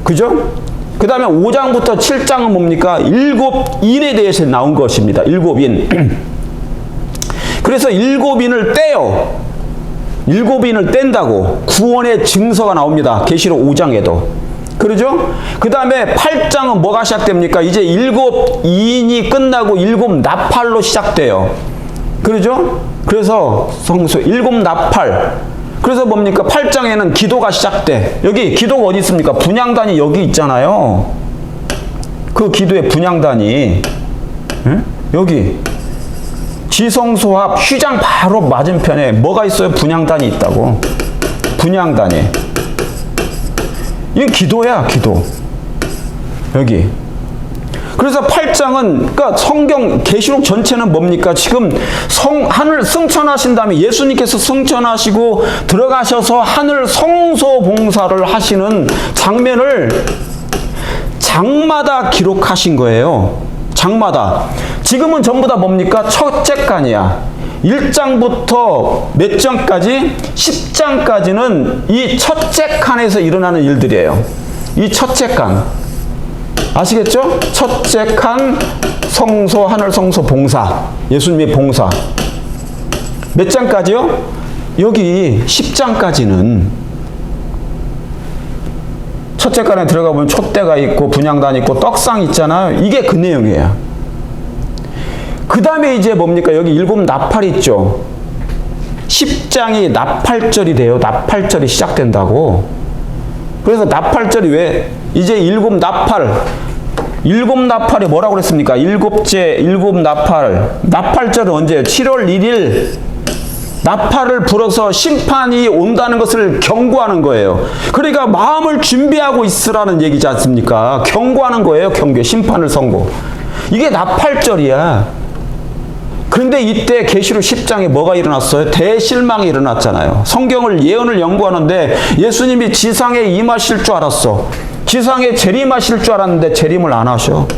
그죠? 그 다음에 5장부터 7장은 뭡니까? 7인에 대해서 나온 것입니다. 7인. 그래서 7인을 떼요. 7인을 뗀다고 구원의 증서가 나옵니다. 계시록 5장에도. 그러죠? 그 다음에 8장은 뭐가 시작됩니까? 이제 7인이 끝나고 7나팔로 시작돼요. 그러죠? 그래서 성소 7나팔. 그래서 뭡니까? 8장에는 기도가 시작돼. 여기 기도가 어디 있습니까? 분향단이 여기 있잖아요. 그 기도의 분향단이 응? 여기 지성소 앞 휘장 바로 맞은편에 뭐가 있어요? 분향단이 있다고. 분향단이. 이게 기도야, 기도. 여기. 그래서 8장은, 그러니까 성경, 계시록 전체는 뭡니까? 지금 하늘 승천하신 다음에 예수님께서 승천하시고 들어가셔서 하늘 성소 봉사를 하시는 장면을 장마다 기록하신 거예요. 장마다. 지금은 전부 다 뭡니까? 첫째 칸이야. 1장부터 몇 장까지? 10장까지는 이 첫째 칸에서 일어나는 일들이에요. 이 첫째 칸. 아시겠죠? 첫째 칸 성소, 하늘 성소 봉사. 예수님의 봉사. 몇 장까지요? 여기 10장까지는 첫째 칸에 들어가 보면 촛대가 있고 분향단 있고 떡상 있잖아요. 이게 그 내용이에요. 그 다음에 이제 뭡니까? 여기 7나팔 있죠. 10장이 나팔절이 돼요. 나팔절이 시작된다고. 그래서 나팔절이 왜? 이제 7나팔. 7나팔이 뭐라고 그랬습니까? 7나팔. 나팔절은 언제예요? 7월 1일. 나팔을 불어서 심판이 온다는 것을 경고하는 거예요. 그러니까 마음을 준비하고 있으라는 얘기지 않습니까? 경고하는 거예요. 경고. 심판을 선고. 이게 나팔절이야. 그런데 이때 계시록 10장에 뭐가 일어났어요? 대실망이 일어났잖아요. 성경을 예언을 연구하는데 예수님이 지상에 임하실 줄 알았어. 지상에 재림하실 줄 알았는데 재림을 안 하셔.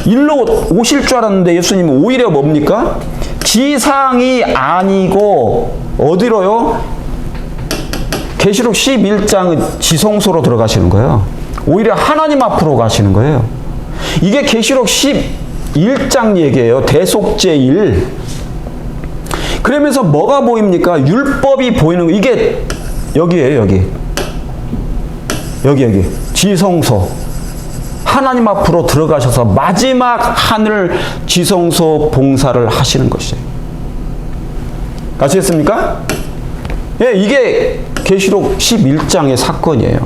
일로 오실 줄 알았는데 예수님은 오히려 뭡니까? 지상이 아니고 어디로요? 계시록 11장은 지성소로 들어가시는 거예요. 오히려 하나님 앞으로 가시는 거예요. 이게 계시록 11장 얘기예요. 대속죄일. 그러면서 뭐가 보입니까? 율법이 보이는 거. 이게 여기에요. 여기. 지성소. 하나님 앞으로 들어가셔서 마지막 하늘 지성소 봉사를 하시는 것이에요. 아시겠습니까? 예, 이게 계시록 11장의 사건이에요.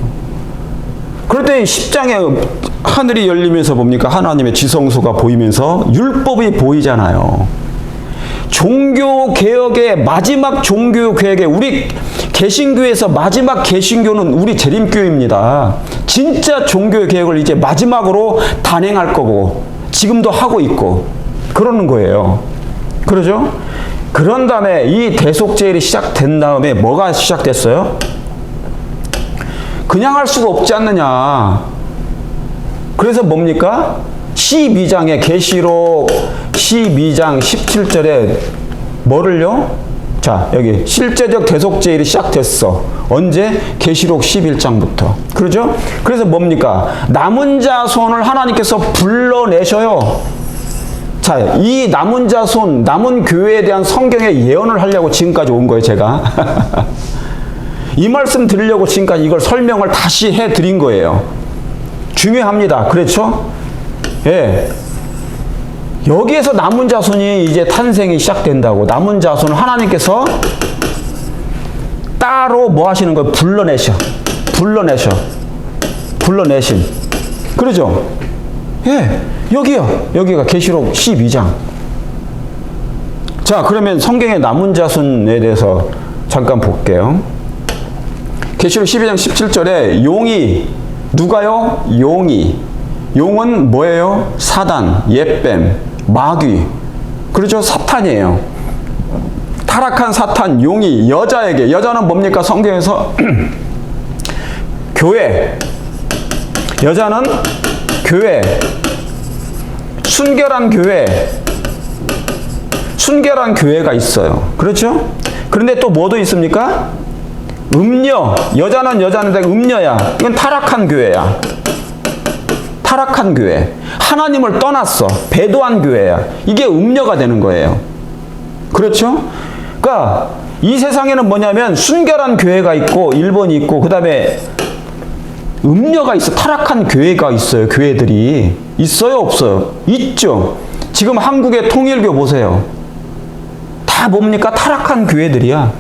그럴 때 10장에 하늘이 열리면서 뭡니까? 하나님의 지성소가 보이면서 율법이 보이잖아요. 종교개혁의 마지막 종교개혁의 우리 개신교에서 마지막 개신교는 우리 재림교입니다. 진짜 종교개혁을 이제 마지막으로 단행할 거고 지금도 하고 있고 그러는 거예요. 그러죠? 그런 다음에 이 대속죄일이 시작된 다음에 뭐가 시작됐어요? 그냥 할 수가 없지 않느냐. 그래서 뭡니까? 12장에 계시록 12장 17절에 뭐를요? 자, 여기 실제적 대속죄일이 시작됐어. 언제? 계시록 11장부터. 그러죠? 그래서 뭡니까? 남은 자손을 하나님께서 불러내셔요. 자, 이 남은 자손, 남은 교회에 대한 성경의 예언을 하려고 지금까지 온 거예요, 제가. 이 말씀 드리려고 지금까지 이걸 설명을 다시 해드린 거예요. 중요합니다. 그렇죠? 예. 여기에서 남은 자손이 이제 탄생이 시작된다고. 남은 자손을 하나님께서 따로 뭐 하시는 거예요? 불러내신. 그러죠? 예. 여기요. 여기가 계시록 12장. 자, 그러면 성경의 남은 자손에 대해서 잠깐 볼게요. 계시록 12장 17절에 용이 누가요? 용은 뭐예요? 사단, 옅뱀, 마귀. 그렇죠? 사탄이에요. 타락한 사탄, 용이 여자에게. 여자는 뭡니까? 성경에서 교회. 여자는 교회. 순결한 교회가 있어요. 그렇죠? 그런데 또 뭐도 있습니까? 음녀. 여자는 여자인데 음녀야. 이건 타락한 교회야. 타락한 교회. 하나님을 떠났어. 배도한 교회야. 이게 음녀가 되는 거예요. 그렇죠? 그러니까 이 세상에는 뭐냐면 순결한 교회가 있고 1번이 있고 그 다음에 음녀가 있어. 타락한 교회가 있어요. 교회들이. 있어요? 없어요? 있죠. 지금 한국의 통일교 보세요. 다 뭡니까? 타락한 교회들이야.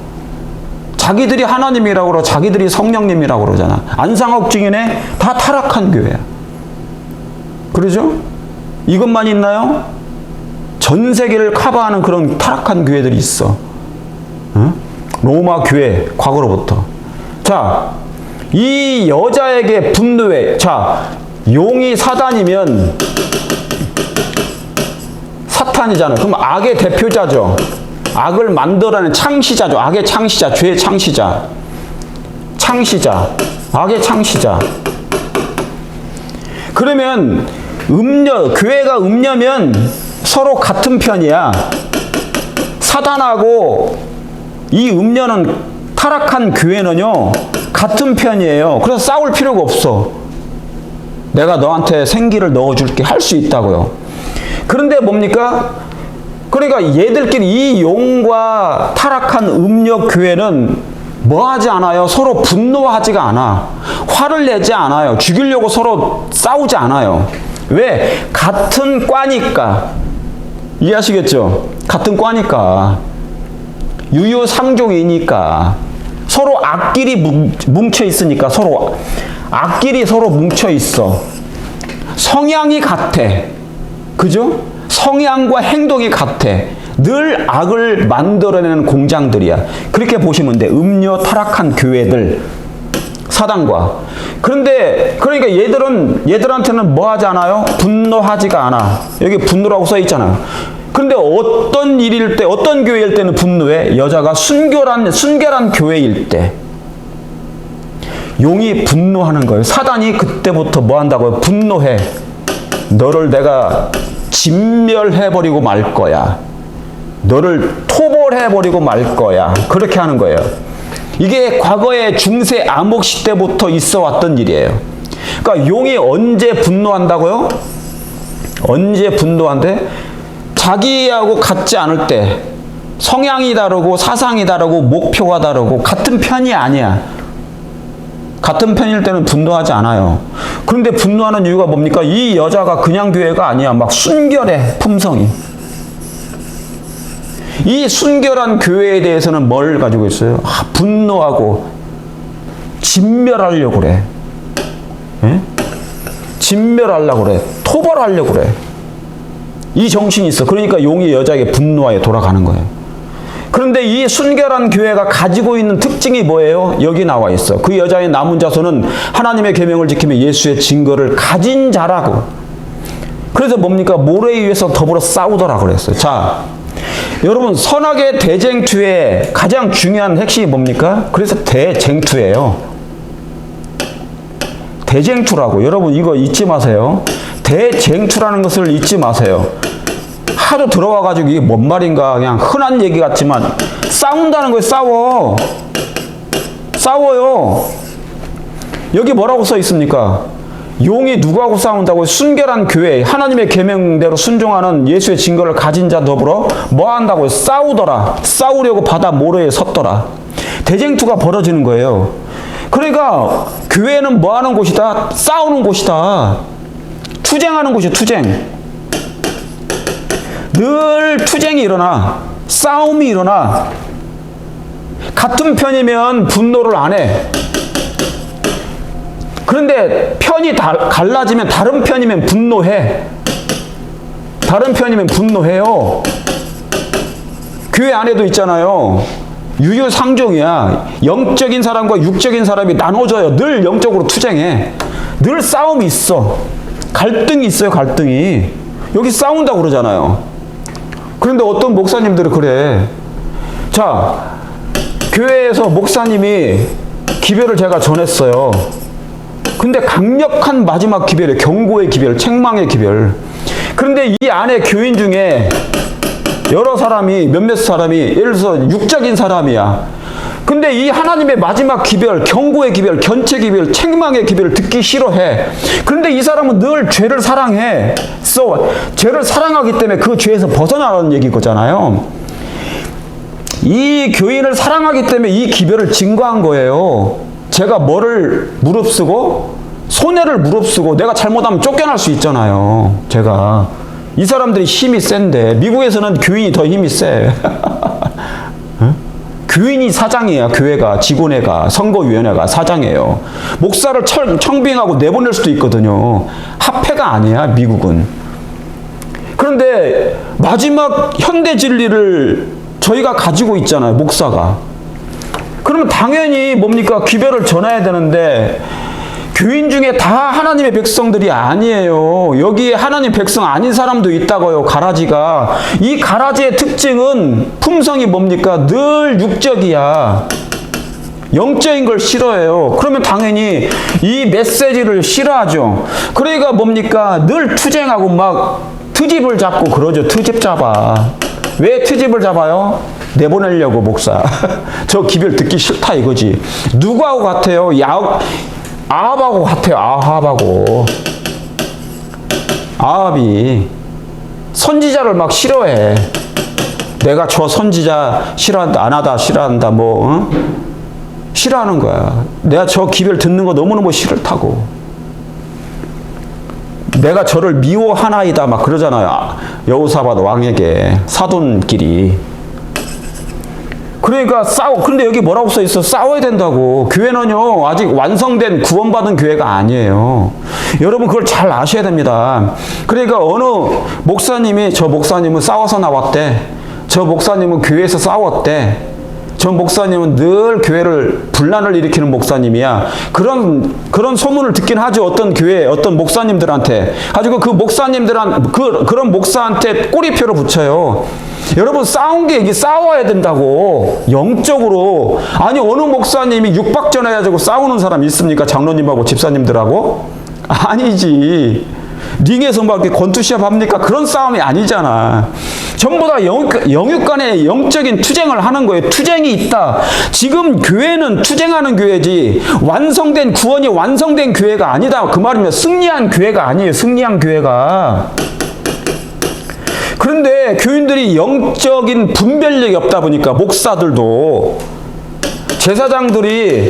자기들이 하나님이라고 그러고 자기들이 성령님이라고 그러잖아. 안상업 증인에 다 타락한 교회야. 그러죠? 이것만 있나요? 전 세계를 커버하는 그런 타락한 교회들이 있어. 응? 로마 교회 과거로부터. 자, 이 여자에게 분노해. 자, 용이 사단이면 사탄이잖아요. 그럼 악의 대표자죠. 악을 만들어낸 창시자죠. 악의 창시자, 죄의 창시자. 창시자, 악의 창시자. 그러면 교회가 음녀면 서로 같은 편이야. 사단하고 이 음녀는 타락한 교회는요, 같은 편이에요. 그래서 싸울 필요가 없어. 내가 너한테 생기를 넣어줄게 할 수 있다고요. 그런데 뭡니까? 그러니까 얘들끼리 이 용과 타락한 음녀 교회는 뭐 하지 않아요? 서로 분노하지가 않아. 화를 내지 않아요. 죽이려고 서로 싸우지 않아요. 왜? 같은 과니까. 이해하시겠죠? 같은 과니까. 유유상종이니까. 서로 악끼리 뭉쳐 있으니까 악끼리 서로 뭉쳐 있어. 성향이 같아. 그죠? 성향과 행동이 같아. 늘 악을 만들어내는 공장들이야. 그렇게 보시면 돼. 음녀 타락한 교회들. 사단과. 그런데 그러니까 얘들한테는 뭐 하지 않아요? 분노하지가 않아. 여기 분노라고 써 있잖아요. 그런데 어떤 일일 때, 어떤 교회일 때는 분노해? 여자가 순결한 교회일 때. 용이 분노하는 거예요. 사단이 그때부터 뭐 한다고요? 분노해. 너를 내가 진멸해버리고 말 거야. 너를 토벌해버리고 말 거야. 그렇게 하는 거예요. 이게 과거의 중세 암흑 시대부터 있어 왔던 일이에요. 그러니까 용이 언제 분노한다고요? 언제 분노한대? 자기하고 같지 않을 때. 성향이 다르고 사상이 다르고 목표가 다르고 같은 편이 아니야. 같은 편일 때는 분노하지 않아요. 그런데 분노하는 이유가 뭡니까? 이 여자가 그냥 교회가 아니야. 막 순결해, 품성이. 이 순결한 교회에 대해서는 뭘 가지고 있어요? 분노하고 진멸하려고 그래. 예? 진멸하려고 그래. 토벌하려고 그래. 이 정신이 있어. 그러니까 용이 여자에게 분노하여 돌아가는 거예요. 그런데 이 순결한 교회가 가지고 있는 특징이 뭐예요? 여기 나와 있어. 그 여자의 남은 자손은 하나님의 계명을 지키며 예수의 증거를 가진 자라고. 그래서 뭡니까? 모래 위에서 더불어 싸우더라 그랬어요. 자, 여러분 선악의 대쟁투의 가장 중요한 핵심이 뭡니까? 그래서 대쟁투예요. 대쟁투라고. 여러분 이거 잊지 마세요. 대쟁투라는 것을 잊지 마세요. 하도 들어와가지고 이게 뭔 말인가 그냥 흔한 얘기 같지만 싸운다는 거예요. 싸워요. 여기 뭐라고 써 있습니까? 용이 누구하고 싸운다고요? 순결한 교회, 하나님의 계명대로 순종하는 예수의 증거를 가진 자 더불어 뭐 한다고요? 싸우더라. 싸우려고 바다 모래에 섰더라. 대쟁투가 벌어지는 거예요. 그러니까 교회는 뭐 하는 곳이다? 싸우는 곳이다. 투쟁하는 곳이에요. 투쟁. 늘 투쟁이 일어나. 싸움이 일어나. 같은 편이면 분노를 안 해. 그런데 편이 갈라지면 다른 편이면 분노해. 다른 편이면 분노해요. 교회 안에도 있잖아요. 유유상종이야. 영적인 사람과 육적인 사람이 나눠져요. 늘 영적으로 투쟁해. 늘 싸움이 있어. 갈등이 있어요. 갈등이. 여기 싸운다고 그러잖아요. 그런데 어떤 목사님들은 그래. 자, 교회에서 목사님이 기별을 제가 전했어요. 근데 강력한 마지막 기별이에요. 경고의 기별, 책망의 기별. 그런데 이 안에 교인 중에 여러 사람이, 몇몇 사람이, 예를 들어서 육적인 사람이야. 근데 이 하나님의 마지막 기별, 경고의 기별, 견체 기별, 책망의 기별을 듣기 싫어해. 그런데 이 사람은 늘 죄를 사랑해. 죄를 사랑하기 때문에 그 죄에서 벗어나라는 얘기 거잖아요. 이 교인을 사랑하기 때문에 이 기별을 증거한 거예요. 제가 뭐를 무릅쓰고 손해를 무릅쓰고 내가 잘못하면 쫓겨날 수 있잖아요. 제가 이 사람들이 힘이 센데 미국에서는 교인이 더 힘이 세. 교인이 사장이에요. 교회가, 직원회가, 선거위원회가 사장이에요. 목사를 청빙하고 내보낼 수도 있거든요. 합회가 아니야, 미국은. 그런데 마지막 현대 진리를 저희가 가지고 있잖아요, 목사가. 그러면 당연히 뭡니까? 기별을 전해야 되는데 교인 중에 다 하나님의 백성들이 아니에요. 여기에 하나님 백성 아닌 사람도 있다고요. 가라지가. 이 가라지의 특징은 품성이 뭡니까? 늘 육적이야. 영적인 걸 싫어해요. 그러면 당연히 이 메시지를 싫어하죠. 그러니까 뭡니까? 늘 투쟁하고 막 트집을 잡고 그러죠. 트집 잡아. 왜 트집을 잡아요? 내보내려고, 목사. 저 기별 듣기 싫다 이거지. 누구하고 같아요? 아합하고 같아요. 아합하고. 아합이 선지자를 막 싫어해. 내가 저 선지자 싫어한다, 안 하다, 싫어한다, 뭐, 싫어하는 거야. 내가 저 기별 듣는 거 너무너무 싫다고. 내가 저를 미워하나이다, 막 그러잖아요. 여호사밧 왕에게, 사돈끼리. 그러니까 근데 여기 뭐라고 써 있어? 싸워야 된다고. 교회는요, 아직 완성된 구원받은 교회가 아니에요. 여러분 그걸 잘 아셔야 됩니다. 그러니까 어느 목사님이 저 목사님은 싸워서 나왔대. 저 목사님은 교회에서 싸웠대. 저 목사님은 늘 교회를 분란을 일으키는 목사님이야. 그런 소문을 듣긴 하죠. 어떤 교회, 어떤 목사님들한테. 가지고 그 그런 목사한테 꼬리표를 붙여요. 여러분 싸운 게 이게 싸워야 된다고. 영적으로. 아니 어느 목사님이 육박전 해가지고 싸우는 사람 있습니까? 장로님하고 집사님들하고? 아니지. 링에서 막 이렇게 권투시합 합니까? 그런 싸움이 아니잖아. 전부 다 영육 간의 영적인 투쟁을 하는 거예요. 투쟁이 있다. 지금 교회는 투쟁하는 교회지 완성된 구원이 완성된 교회가 아니다. 그 말이면 승리한 교회가 아니에요. 승리한 교회가. 그런데 교인들이 영적인 분별력이 없다 보니까 목사들도 제사장들이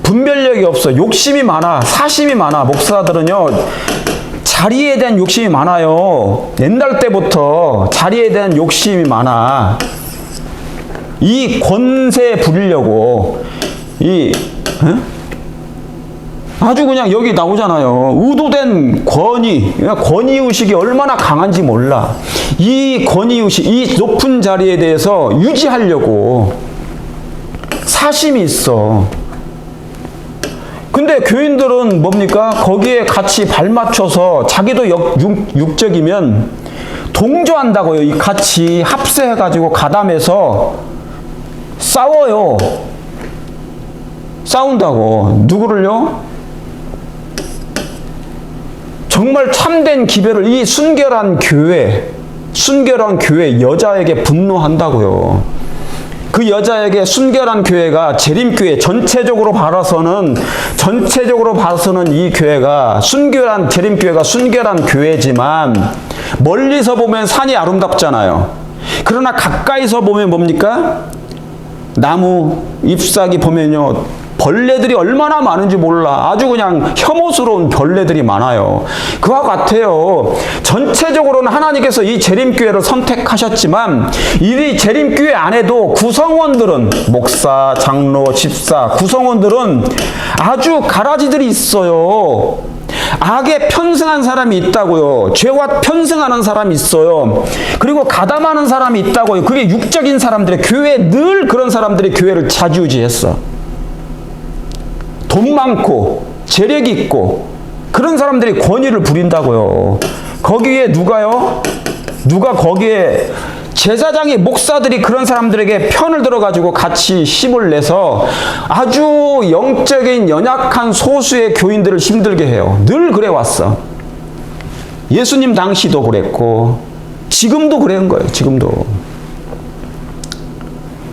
분별력이 없어. 욕심이 많아. 사심이 많아. 목사들은요. 자리에 대한 욕심이 많아요. 옛날 때부터 자리에 대한 욕심이 많아. 이 권세 부리려고 아주 그냥 여기 나오잖아요. 의도된 권위의식이 얼마나 강한지 몰라. 이 권위의식, 이 높은 자리에 대해서 유지하려고 사심이 있어. 근데 교인들은 뭡니까? 거기에 같이 발맞춰서 자기도 육적이면 동조한다고요. 이 같이 합세해가지고 가담해서 싸워요. 싸운다고. 누구를요? 정말 참된 기별을 이 순결한 교회 여자에게 분노한다고요. 그 여자에게 순결한 교회가 재림교회 전체적으로 봐서는 이 교회가 순결한 재림교회가 순결한 교회지만 멀리서 보면 산이 아름답잖아요. 그러나 가까이서 보면 뭡니까? 나무 잎사귀 보면요. 벌레들이 얼마나 많은지 몰라. 아주 그냥 혐오스러운 벌레들이 많아요. 그와 같아요. 전체적으로는 하나님께서 이 재림교회를 선택하셨지만 이 재림교회 안에도 구성원들은 목사, 장로, 집사, 구성원들은 아주 가라지들이 있어요. 악에 편승한 사람이 있다고요. 죄와 편승하는 사람이 있어요. 그리고 가담하는 사람이 있다고요. 그게 육적인 사람들의 교회에 늘 그런 사람들이 교회를 좌지우지했어. 돈 많고 재력 있고 그런 사람들이 권위를 부린다고요. 거기에 누가 거기에 제사장이 목사들이 그런 사람들에게 편을 들어가지고 같이 힘을 내서 아주 영적인 연약한 소수의 교인들을 힘들게 해요. 늘 그래 왔어. 예수님 당시도 그랬고 지금도 그런 거예요. 지금도.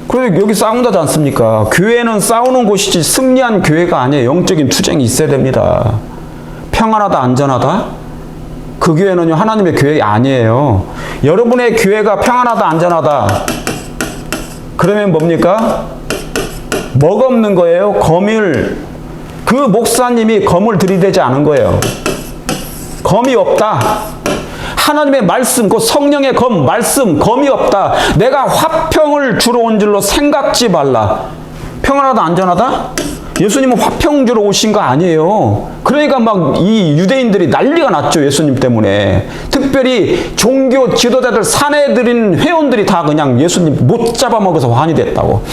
그래서 여기 싸운다지 않습니까? 교회는 싸우는 곳이지 승리한 교회가 아니에요. 영적인 투쟁이 있어야 됩니다. 평안하다, 안전하다? 그 교회는요, 하나님의 교회 아니에요. 여러분의 교회가 평안하다, 안전하다. 그러면 뭡니까? 먹없는 거예요. 검을, 그 목사님이 검을 들이대지 않은 거예요. 검이 없다. 하나님의 말씀, 그 성령의 검, 말씀, 검이 없다. 내가 화평을 주러 온 줄로 생각지 말라. 평안하다, 안전하다? 예수님은 화평 주러 오신 거 아니에요. 그러니까 막 이 유대인들이 난리가 났죠. 예수님 때문에. 특별히 종교 지도자들, 사내들인 회원들이 다 그냥 예수님 못 잡아먹어서 환이 됐다고.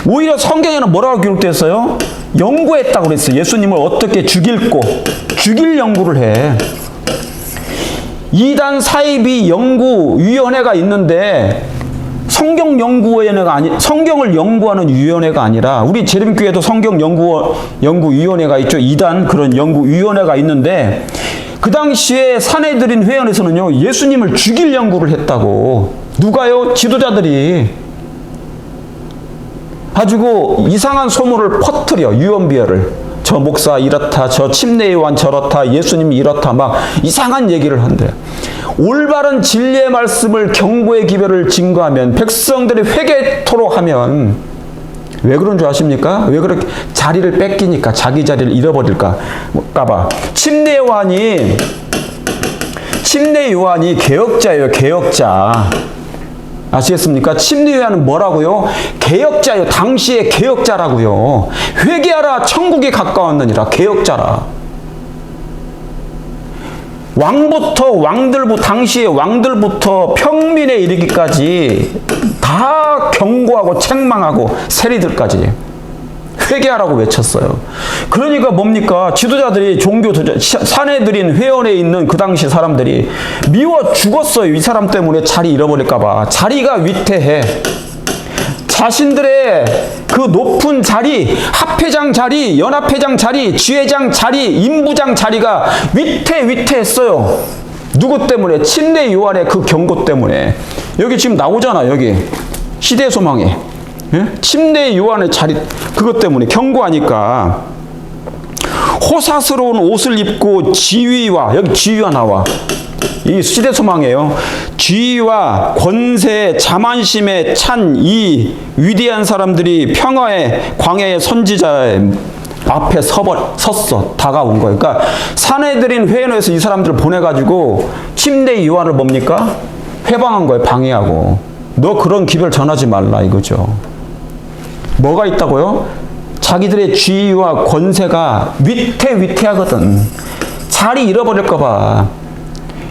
오히려 성경에는 뭐라고 기록됐어요? 연구했다고 그랬어요. 예수님을 어떻게 죽일 연구를 해. 이단 사이비 연구위원회가 있는데 성경을 연구하는 위원회가 아니라 우리 재림교회도 성경 연구위원회가 있죠. 이단 그런 연구위원회가 있는데 그 당시에 사내들인 회원에서는요 예수님을 죽일 연구를 했다고. 누가요? 지도자들이 가지고 이상한 소문을 퍼뜨려. 유언비어를. 저 목사 이렇다, 저 침례요한 저렇다, 예수님이 이렇다, 막 이상한 얘기를 한대. 올바른 진리의 말씀을 경고의 기별을 증거하면, 백성들이 회개토록 하면, 왜 그런 줄 아십니까? 왜 그렇게 자리를 뺏기니까, 자기 자리를 잃어버릴까 봐. 침례요한이 개혁자예요. 개혁자. 아시겠습니까? 침례요한은 뭐라고요? 개혁자예요. 당시의 개혁자라고요. 회개하라, 천국이 가까웠느니라. 개혁자라. 당시의 왕들부터 평민에 이르기까지 다 경고하고 책망하고 세리들까지 회개하라고 외쳤어요. 그러니까 뭡니까? 지도자들이 사내들인 회원에 있는 그 당시 사람들이 미워 죽었어요. 이 사람 때문에 자리 잃어버릴까봐. 자리가 위태해. 자신들의 그 높은 자리, 합회장 자리, 연합회장 자리, 지회장 자리, 임부장 자리가 위태했어요. 누구 때문에? 침례 요한의 그 경고 때문에. 여기 지금 나오잖아. 여기 시대소망에. 예? 침례 요한의 자리, 그것 때문에 경고하니까 호사스러운 옷을 입고 여기 지위와 나와. 이 시대소망이에요. 지위와 권세, 자만심에 찬 이 위대한 사람들이 평화의 광야의 선지자 앞에 섰어. 다가온 거예요. 그러니까 사내들인 회원에서 이 사람들을 보내가지고 침례 요한을 뭡니까? 회방한 거예요. 방해하고. 너 그런 기별 전하지 말라 이거죠. 뭐가 있다고요? 자기들의 지위와 권세가 위태하거든. 자리 잃어버릴까 봐.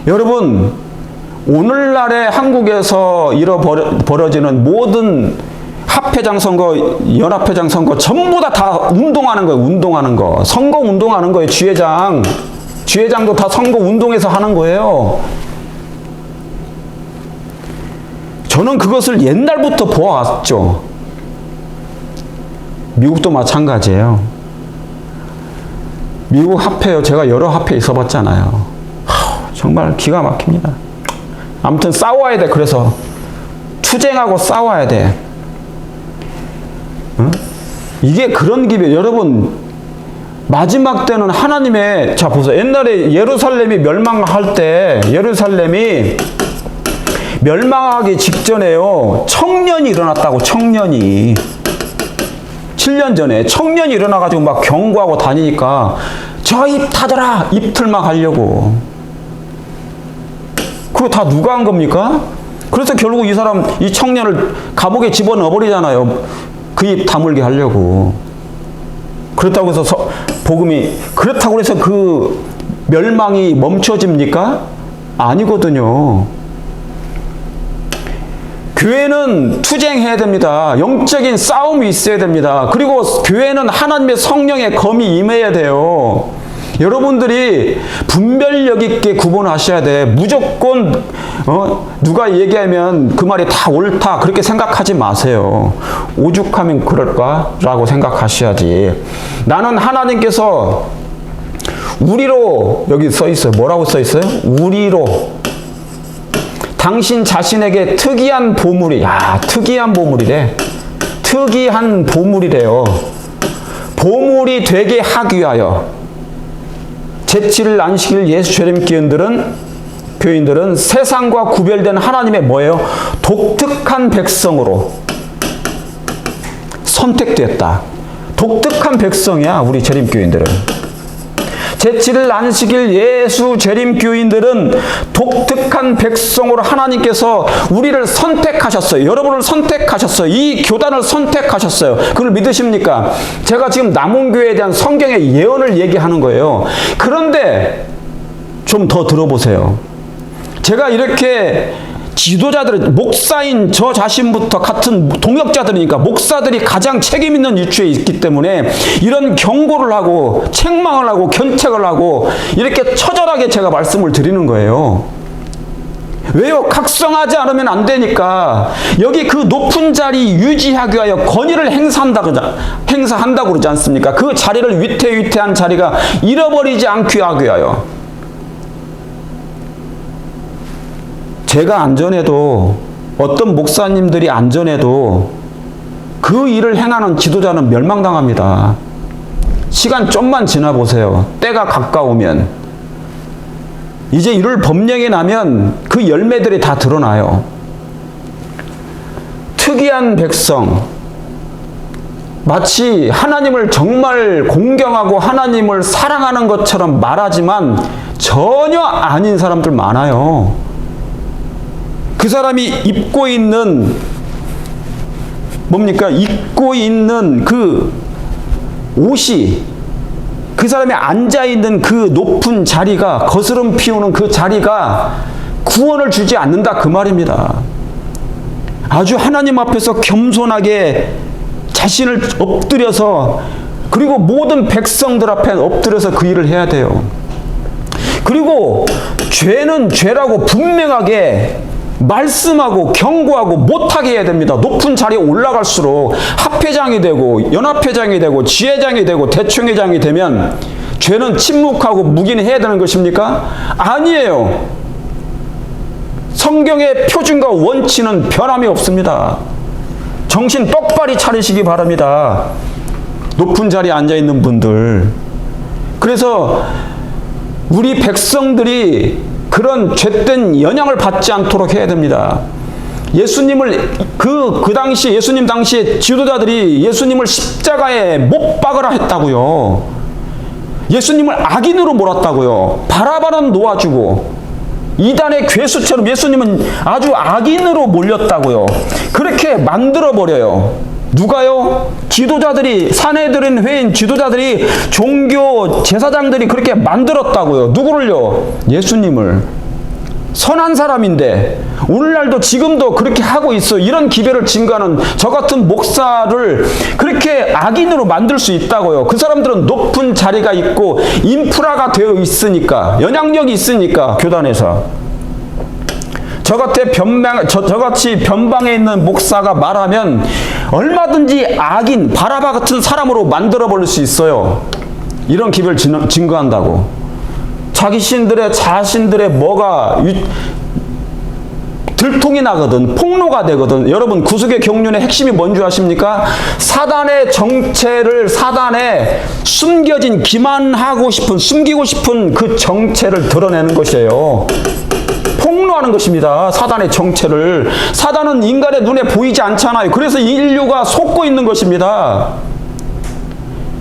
여러분, 오늘날의 한국에서 벌어지는 모든 합회장 선거, 연합회장 선거 전부 다 운동하는 거예요. 운동하는 거. 선거 운동하는 거예요. 지회장도 다 선거 운동해서 하는 거예요. 저는 그것을 옛날부터 보아왔죠. 미국도 마찬가지예요. 미국 합회요. 제가 여러 합회에 있어봤잖아요. 정말 기가 막힙니다. 아무튼 싸워야 돼. 그래서 투쟁하고 싸워야 돼. 응? 이게 그런 기회. 여러분, 마지막 때는 하나님의, 자 보세요. 옛날에 예루살렘이 멸망할 때, 예루살렘이 멸망하기 직전에요. 청년이 일어났다고. 청년이 7년 전에 청년이 일어나가지고 막 경고하고 다니니까 저 입 닫아라! 입틀막 하려고. 그거 다 누가 한 겁니까? 그래서 결국 이 청년을 감옥에 집어넣어 버리잖아요. 그 입 다물게 하려고. 그렇다고 해서 그렇다고 해서 그 멸망이 멈춰집니까? 아니거든요. 교회는 투쟁해야 됩니다. 영적인 싸움이 있어야 됩니다. 그리고 교회는 하나님의 성령의 검이 임해야 돼요. 여러분들이 분별력 있게 구분하셔야 돼. 무조건 누가 얘기하면 그 말이 다 옳다 그렇게 생각하지 마세요. 오죽하면 그럴까라고 생각하셔야지. 나는 하나님께서 우리로 여기 써 있어요. 뭐라고 써 있어요? 우리로 당신 자신에게 특이한 보물이, 특이한 보물이래. 특이한 보물이래요. 보물이 되게 하기 위하여 제7일 안식일 예수 재림 교인들은 세상과 구별된 하나님의 뭐예요? 독특한 백성으로 선택됐다. 독특한 백성이야, 우리 재림 교인들은. 제7일 안식일 예수 재림 교인들은 독특한 백성으로 하나님께서 우리를 선택하셨어요. 여러분을 선택하셨어요. 이 교단을 선택하셨어요. 그걸 믿으십니까? 제가 지금 남원교회에 대한 성경의 예언을 얘기하는 거예요. 그런데 좀 더 들어보세요. 제가 이렇게 지도자들, 목사인 저 자신부터 같은 동역자들이니까 목사들이 가장 책임 있는 위치에 있기 때문에 이런 경고를 하고 책망을 하고 견책을 하고 이렇게 처절하게 제가 말씀을 드리는 거예요. 왜요? 각성하지 않으면 안 되니까. 여기 그 높은 자리 유지하기 위하여 권위를 행사한다고 그러지 않습니까? 그 자리를 위태위태한 자리가 잃어버리지 않게 하기 위하여. 제가 안전해도, 어떤 목사님들이 안전해도 그 일을 행하는 지도자는 멸망당합니다. 시간 좀만 지나보세요. 때가 가까우면, 이제 이를 법령이 나면 그 열매들이 다 드러나요. 특이한 백성, 마치 하나님을 정말 공경하고 하나님을 사랑하는 것처럼 말하지만 전혀 아닌 사람들 많아요. 그 사람이 입고 있는 뭡니까? 입고 있는 그 옷이, 그 사람이 앉아있는 그 높은 자리가, 거스름 피우는 그 자리가 구원을 주지 않는다, 그 말입니다. 아주 하나님 앞에서 겸손하게 자신을 엎드려서, 그리고 모든 백성들 앞에 엎드려서 그 일을 해야 돼요. 그리고 죄는 죄라고 분명하게 말씀하고 경고하고 못하게 해야 됩니다. 높은 자리에 올라갈수록 합회장이 되고 연합회장이 되고 지회장이 되고 대총회장이 되면 죄는 침묵하고 묵인해야 되는 것입니까? 아니에요. 성경의 표준과 원칙은 변함이 없습니다. 정신 똑바로 차리시기 바랍니다. 높은 자리에 앉아있는 분들. 그래서 우리 백성들이 그런 죄된 영향을 받지 않도록 해야 됩니다. 예수님을 그 당시 예수님 당시에 지도자들이 예수님을 십자가에 못 박으라 했다고요. 예수님을 악인으로 몰았다고요. 바라바는 놓아주고 이단의 괴수처럼 예수님은 아주 악인으로 몰렸다고요. 그렇게 만들어버려요. 누가요? 지도자들이, 사내들인 회인 지도자들이, 종교 제사장들이 그렇게 만들었다고요. 누구를요? 예수님을. 선한 사람인데 오늘날도 지금도 그렇게 하고 있어. 이런 기별을 증거하는 저 같은 목사를 그렇게 악인으로 만들 수 있다고요. 그 사람들은 높은 자리가 있고 인프라가 되어 있으니까, 영향력이 있으니까 교단에서. 저같이 변방에 있는 목사가 말하면 얼마든지 악인, 바라바 같은 사람으로 만들어버릴 수 있어요. 이런 기별을 증거한다고. 자신들의 뭐가 들통이 나거든, 폭로가 되거든. 여러분, 구속의 경륜의 핵심이 뭔지 아십니까? 사단의 정체를, 사단에 숨겨진, 기만하고 싶은, 숨기고 싶은 그 정체를 드러내는 것이에요. 폭로하는 것입니다. 사단의 정체를. 사단은 인간의 눈에 보이지 않잖아요. 그래서 인류가 속고 있는 것입니다.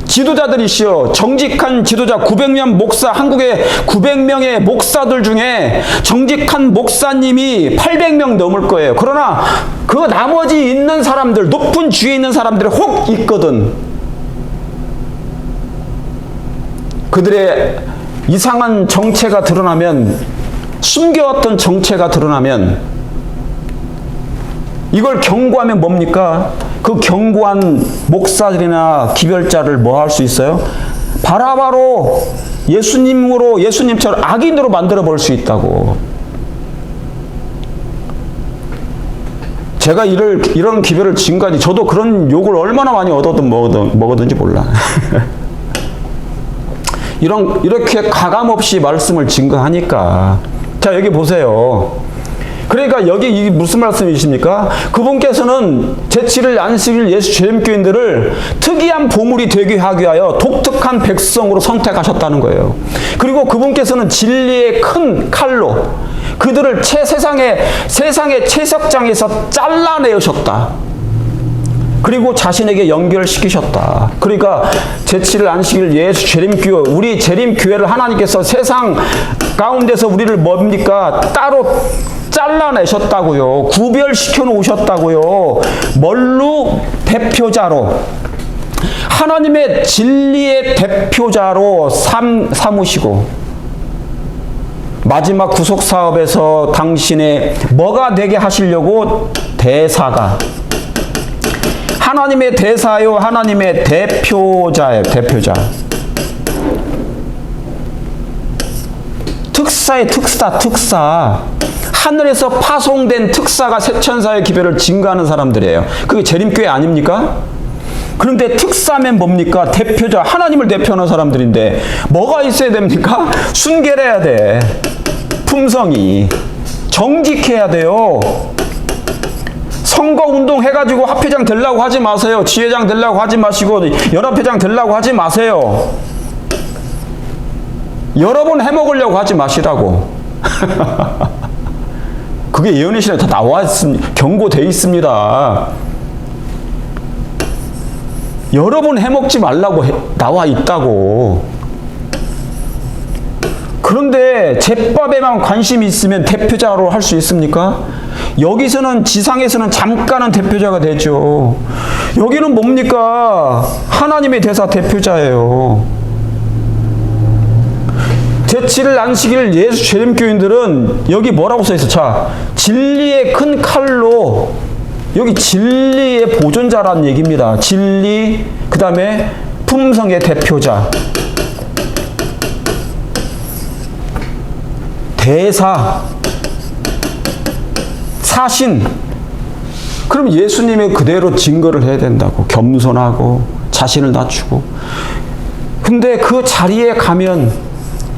지도자들이시여, 정직한 지도자 900명 목사, 한국의 900명의 목사들 중에 정직한 목사님이 800명 넘을 거예요. 그러나 그 나머지 있는 사람들, 높은 주위에 있는 사람들이 혹 있거든. 그들의 이상한 정체가 드러나면, 숨겨왔던 정체가 드러나면 이걸 경고하면 뭡니까? 그 경고한 목사들이나 기별자를 뭐 할 수 있어요? 바라바로 예수님처럼 악인으로 만들어 버릴 수 있다고. 제가 이런 기별을 지금까지, 저도 그런 욕을 얼마나 많이 얻어든 먹었는지 몰라. 이렇게 가감없이 말씀을 증거하니까. 자, 여기 보세요. 그러니까 여기 이게 무슨 말씀이십니까? 그분께서는 제7일 안식일 예수 재림교인들을 특이한 보물이 되게 하기 위하여 독특한 백성으로 선택하셨다는 거예요. 그리고 그분께서는 진리의 큰 칼로 그들을 세상의 채석장에서 잘라내셨다. 그리고 자신에게 연결시키셨다. 그러니까 제7일 안식일 예수 재림교회, 우리 재림교회를 하나님께서 세상 가운데서 우리를 뭡니까? 따로 잘라내셨다고요. 구별시켜 놓으셨다고요. 뭘로? 대표자로. 하나님의 진리의 대표자로 삼으시고 마지막 구속 사업에서 당신의 뭐가 되게 하시려고? 대사가. 하나님의 대사요, 하나님의 대표자예요. 대표자. 특사의 특사. 하늘에서 파송된 특사가 세천사의 기별을 증거하는 사람들이에요. 그게 재림교회 아닙니까? 그런데 특사면 뭡니까? 대표자, 하나님을 대표하는 사람들인데 뭐가 있어야 됩니까? 순결해야 돼. 품성이. 정직해야 돼요. 선거운동 해가지고 합회장 되려고 하지 마세요. 지회장 되려고 하지 마시고 연합회장 되려고 하지 마세요. 여러 번 해먹으려고 하지 마시라고. 그게 예언의 시간에 다 나와 있습니다. 경고되어 있습니다. 여러 번 해먹지 말라고 나와 있다고. 그런데 제밥에만 관심이 있으면 대표자로 할 수 있습니까? 여기서는 지상에서는 잠깐은 대표자가 되죠. 여기는 뭡니까? 하나님의 대사 대표자예요. 제7일 안식일 예수 재림교인들은 여기 뭐라고 써있어? 자, 진리의 큰 칼로, 여기 진리의 보존자라는 얘기입니다. 진리, 그 다음에 품성의 대표자, 대사, 사신. 그럼 예수님의 그대로 증거를 해야 된다고. 겸손하고 자신을 낮추고. 근데 그 자리에 가면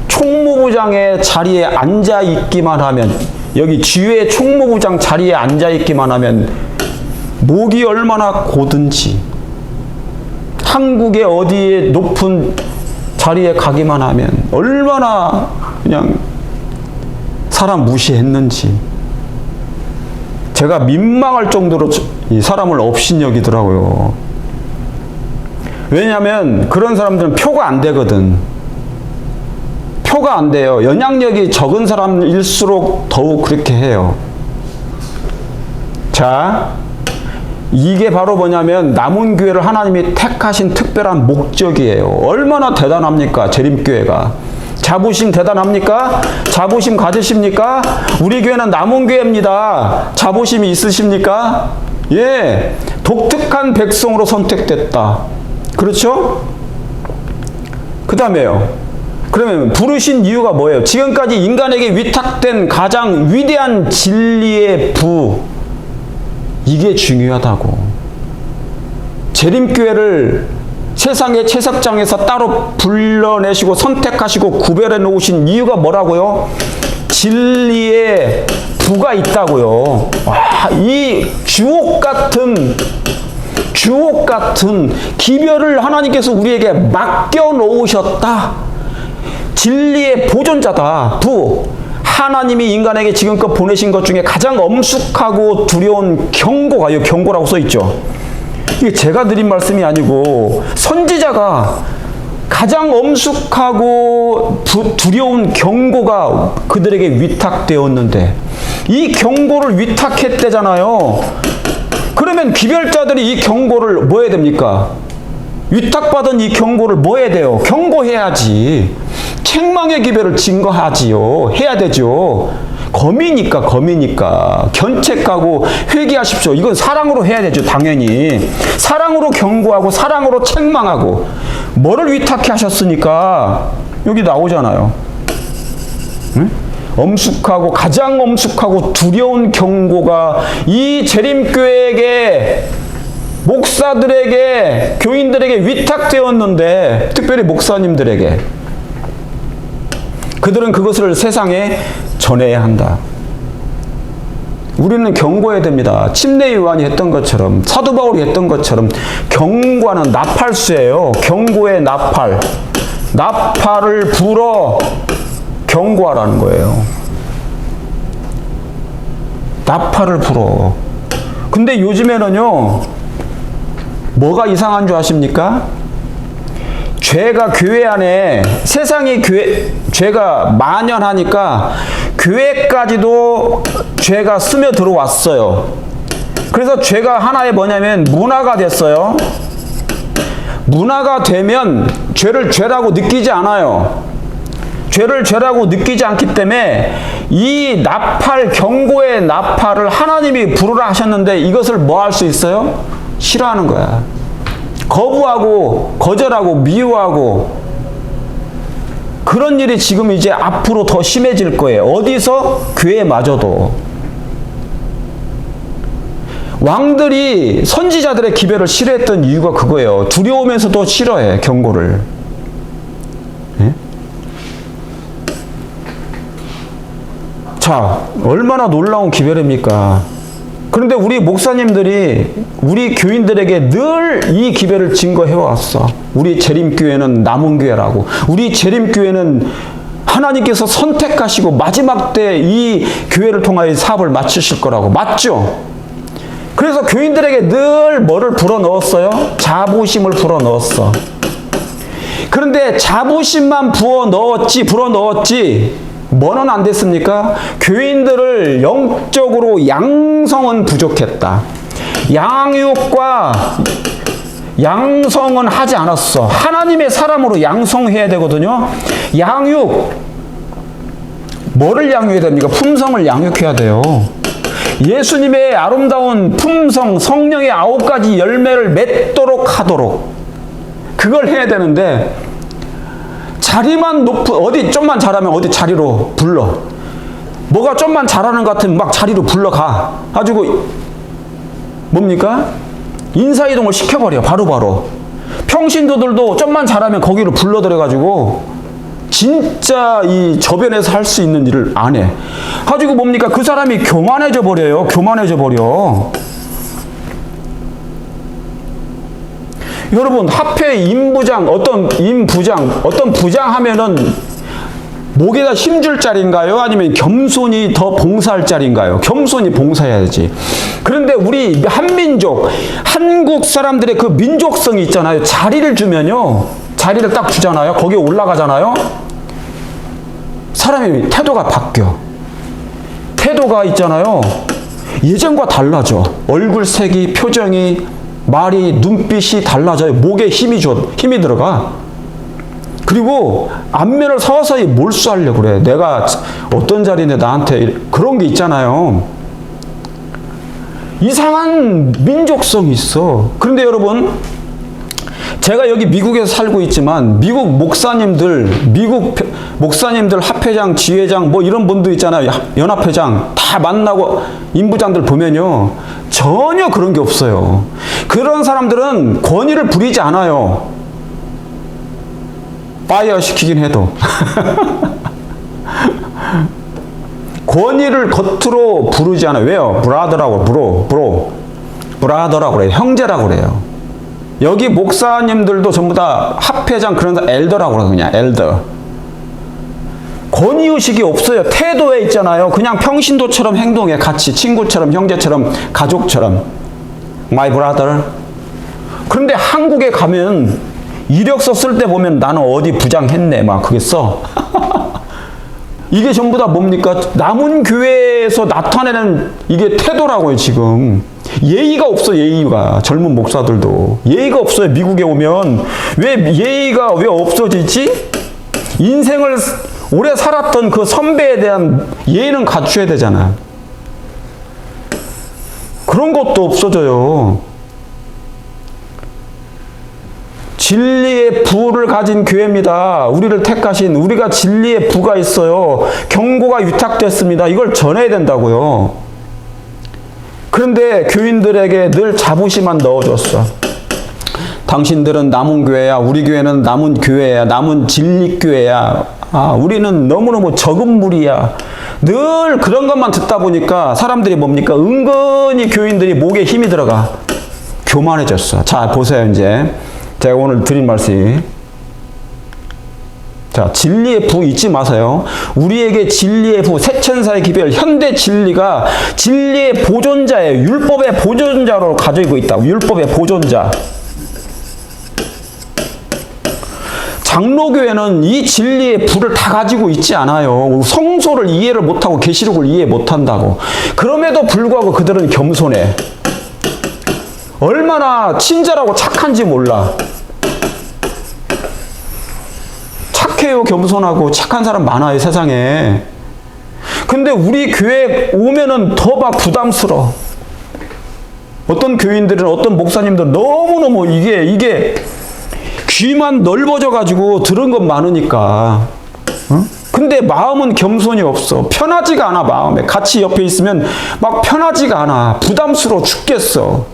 총무부장의 자리에 앉아 있기만 하면, 여기 주의 총무부장 자리에 앉아 있기만 하면 목이 얼마나 고든지, 한국의 어디에 높은 자리에 가기만 하면 얼마나 그냥 사람 무시했는지, 제가 민망할 정도로 이 사람을 업신여기더라고요. 왜냐하면 그런 사람들은 표가 안 되거든. 표가 안 돼요. 영향력이 적은 사람일수록 더욱 그렇게 해요. 자, 이게 바로 뭐냐면 남은 교회를 하나님이 택하신 특별한 목적이에요. 얼마나 대단합니까? 재림교회가. 자부심 대단합니까? 자부심 가지십니까? 우리 교회는 남은 교회입니다. 자부심이 있으십니까? 예, 독특한 백성으로 선택됐다. 그렇죠? 그 다음에요. 그러면 부르신 이유가 뭐예요? 지금까지 인간에게 위탁된 가장 위대한 진리의 부, 이게 중요하다고. 재림교회를 세상의 채석장에서 따로 불러내시고 선택하시고 구별해 놓으신 이유가 뭐라고요? 진리의 부가 있다고요. 와, 이 주옥 같은 기별을 하나님께서 우리에게 맡겨 놓으셨다. 진리의 보존자다. 부. 하나님이 인간에게 지금껏 보내신 것 중에 가장 엄숙하고 두려운 경고가, 여기 경고라고 써있죠. 이게 제가 드린 말씀이 아니고 선지자가 가장 엄숙하고 두려운 경고가 그들에게 위탁되었는데, 이 경고를 위탁했대잖아요. 그러면 기별자들이 이 경고를 뭐 해야 됩니까? 위탁받은 이 경고를 뭐 해야 돼요? 경고해야지. 책망의 기별을 증거하지요. 해야 되죠. 검이니까 견책하고 회개하십시오. 이건 사랑으로 해야 되죠. 당연히 사랑으로 경고하고 사랑으로 책망하고. 뭐를 위탁해 하셨으니까 여기 나오잖아요. 응? 엄숙하고 가장 엄숙하고 두려운 경고가 이 재림교회에게, 목사들에게, 교인들에게 위탁되었는데, 특별히 목사님들에게 그들은 그것을 세상에 전해야 한다. 우리는 경고해야 됩니다. 침례 요한이 했던 것처럼, 사도 바울이 했던 것처럼 경고하는 나팔수예요. 경고의 나팔. 나팔을 불어 경고하라는 거예요. 나팔을 불어. 근데 요즘에는요, 뭐가 이상한 줄 아십니까? 죄가 교회 안에, 세상이 죄가 만연하니까 교회까지도 죄가 스며 들어왔어요. 그래서 죄가 하나의 뭐냐면 문화가 됐어요. 문화가 되면 죄를 죄라고 느끼지 않아요. 죄를 죄라고 느끼지 않기 때문에 이 나팔, 경고의 나팔을 하나님이 부르라 하셨는데 이것을 뭐 할 수 있어요? 싫어하는 거야. 거부하고 거절하고 미워하고, 그런 일이 지금 이제 앞으로 더 심해질 거예요. 어디서? 교회마저도. 왕들이 선지자들의 기별을 싫어했던 이유가 그거예요. 두려우면서도 싫어해, 경고를. 예? 자, 얼마나 놀라운 기별입니까? 그런데 우리 목사님들이 우리 교인들에게 늘 이 기별을 증거해 왔어. 우리 재림교회는 남은 교회라고. 우리 재림교회는 하나님께서 선택하시고 마지막 때 이 교회를 통하여 사업을 마치실 거라고. 맞죠? 그래서 교인들에게 늘 뭐를 불어넣었어요? 자부심을 불어넣었어. 그런데 자부심만 불어넣었지 뭐는 안 됐습니까? 교인들을 영적으로 양성은 부족했다. 양육과 양성은 하지 않았어. 하나님의 사람으로 양성해야 되거든요. 양육, 뭐를 양육해야 됩니까? 품성을 양육해야 돼요. 예수님의 아름다운 품성, 성령의 9가지 열매를 맺도록 하도록, 그걸 해야 되는데, 자리만 어디 좀만 잘하면 어디 자리로 불러. 뭐가 좀만 잘하는 것 같으면 막 자리로 불러가. 가지고 뭡니까? 인사이동을 시켜버려. 바로바로. 평신도들도 좀만 잘하면 거기로 불러들여가지고 진짜 이 저변에서 할 수 있는 일을 안 해. 가지고 뭡니까? 그 사람이 교만해져 버려요. 교만해져 버려. 여러분, 합회 임부장, 어떤 부장 하면은 목에다 힘줄 자리인가요? 아니면 겸손히 더 봉사할 자리인가요? 겸손히 봉사해야지. 그런데 우리 한민족, 한국 사람들의 그 민족성이 있잖아요. 자리를 주면요, 자리를 딱 주잖아요. 거기에 올라가잖아요. 사람이 태도가 바뀌어. 태도가 있잖아요. 예전과 달라져. 얼굴색이, 표정이, 말이, 눈빛이 달라져요. 목에 힘이 들어가. 그리고 안면을 서서히 몰수하려고 그래. 내가 어떤 자리인데 나한테 그런 게 있잖아요. 이상한 민족성이 있어. 그런데 여러분, 제가 여기 미국에서 살고 있지만 미국 목사님들 합회장, 지회장 뭐 이런 분들 있잖아요. 연합회장 다 만나고 임부장들 보면요, 전혀 그런 게 없어요. 그런 사람들은 권위를 부리지 않아요. 파이어 시키긴 해도. 권위를 겉으로 부르지 않아요. 왜요? 브라더라고 브라더라고 그래요. 형제라고 그래요. 여기 목사님들도 전부 다 합회장, 그런 사 엘더라고 그래요. 그냥 엘더. 권위의식이 없어요. 태도에 있잖아요. 그냥 평신도처럼 행동해. 같이 친구처럼, 형제처럼, 가족처럼. My brother. 그런데 한국에 가면 이력서 쓸 때 보면 나는 어디 부장했네 막 그게 써. 이게 전부 다 뭡니까? 남은 교회에서 나타내는 이게 태도라고요. 지금 예의가 없어. 예의가. 젊은 목사들도 예의가 없어요. 미국에 오면. 왜 예의가 왜 없어지지? 인생을 오래 살았던 그 선배에 대한 예의는 갖춰야 되잖아. 그런 것도 없어져요. 진리의 부를 가진 교회입니다. 우리를 택하신, 우리가 진리의 부가 있어요. 경고가 위탁됐습니다. 이걸 전해야 된다고요. 그런데 교인들에게 늘 자부심만 넣어줬어. 당신들은 남은 교회야. 우리 교회는 남은 교회야. 남은 진리 교회야. 우리는 너무너무 적은 무리야. 늘 그런 것만 듣다 보니까 사람들이 뭡니까? 은근히 교인들이 목에 힘이 들어가. 교만해졌어. 자, 보세요, 이제. 제가 오늘 드린 말씀이. 자, 진리의 부 잊지 마세요. 우리에게 진리의 부, 세천사의 기별, 현대 진리가 진리의 보존자예요. 율법의 보존자로 가지고 있다. 율법의 보존자. 장로교회는 이 진리의 부를 다 가지고 있지 않아요. 성소를 이해를 못하고 계시록을 이해 못한다고. 그럼에도 불구하고 그들은 겸손해. 얼마나 친절하고 착한지 몰라. 착해요. 겸손하고 착한 사람 많아요, 세상에. 근데 우리 교회 오면은 더 막 부담스러워. 어떤 교인들은, 어떤 목사님들은 너무너무 이게 귀만 넓어져 가지고 들은 것 많으니까. 근데 마음은 겸손이 없어. 편하지가 않아, 마음에. 같이 옆에 있으면 막 편하지가 않아. 부담스러워 죽겠어.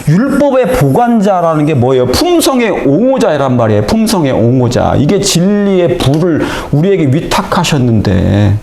율법의 보관자라는 게 뭐예요? 품성의 옹호자란 말이에요. 품성의 옹호자. 이게 진리의 부를 우리에게 위탁하셨는데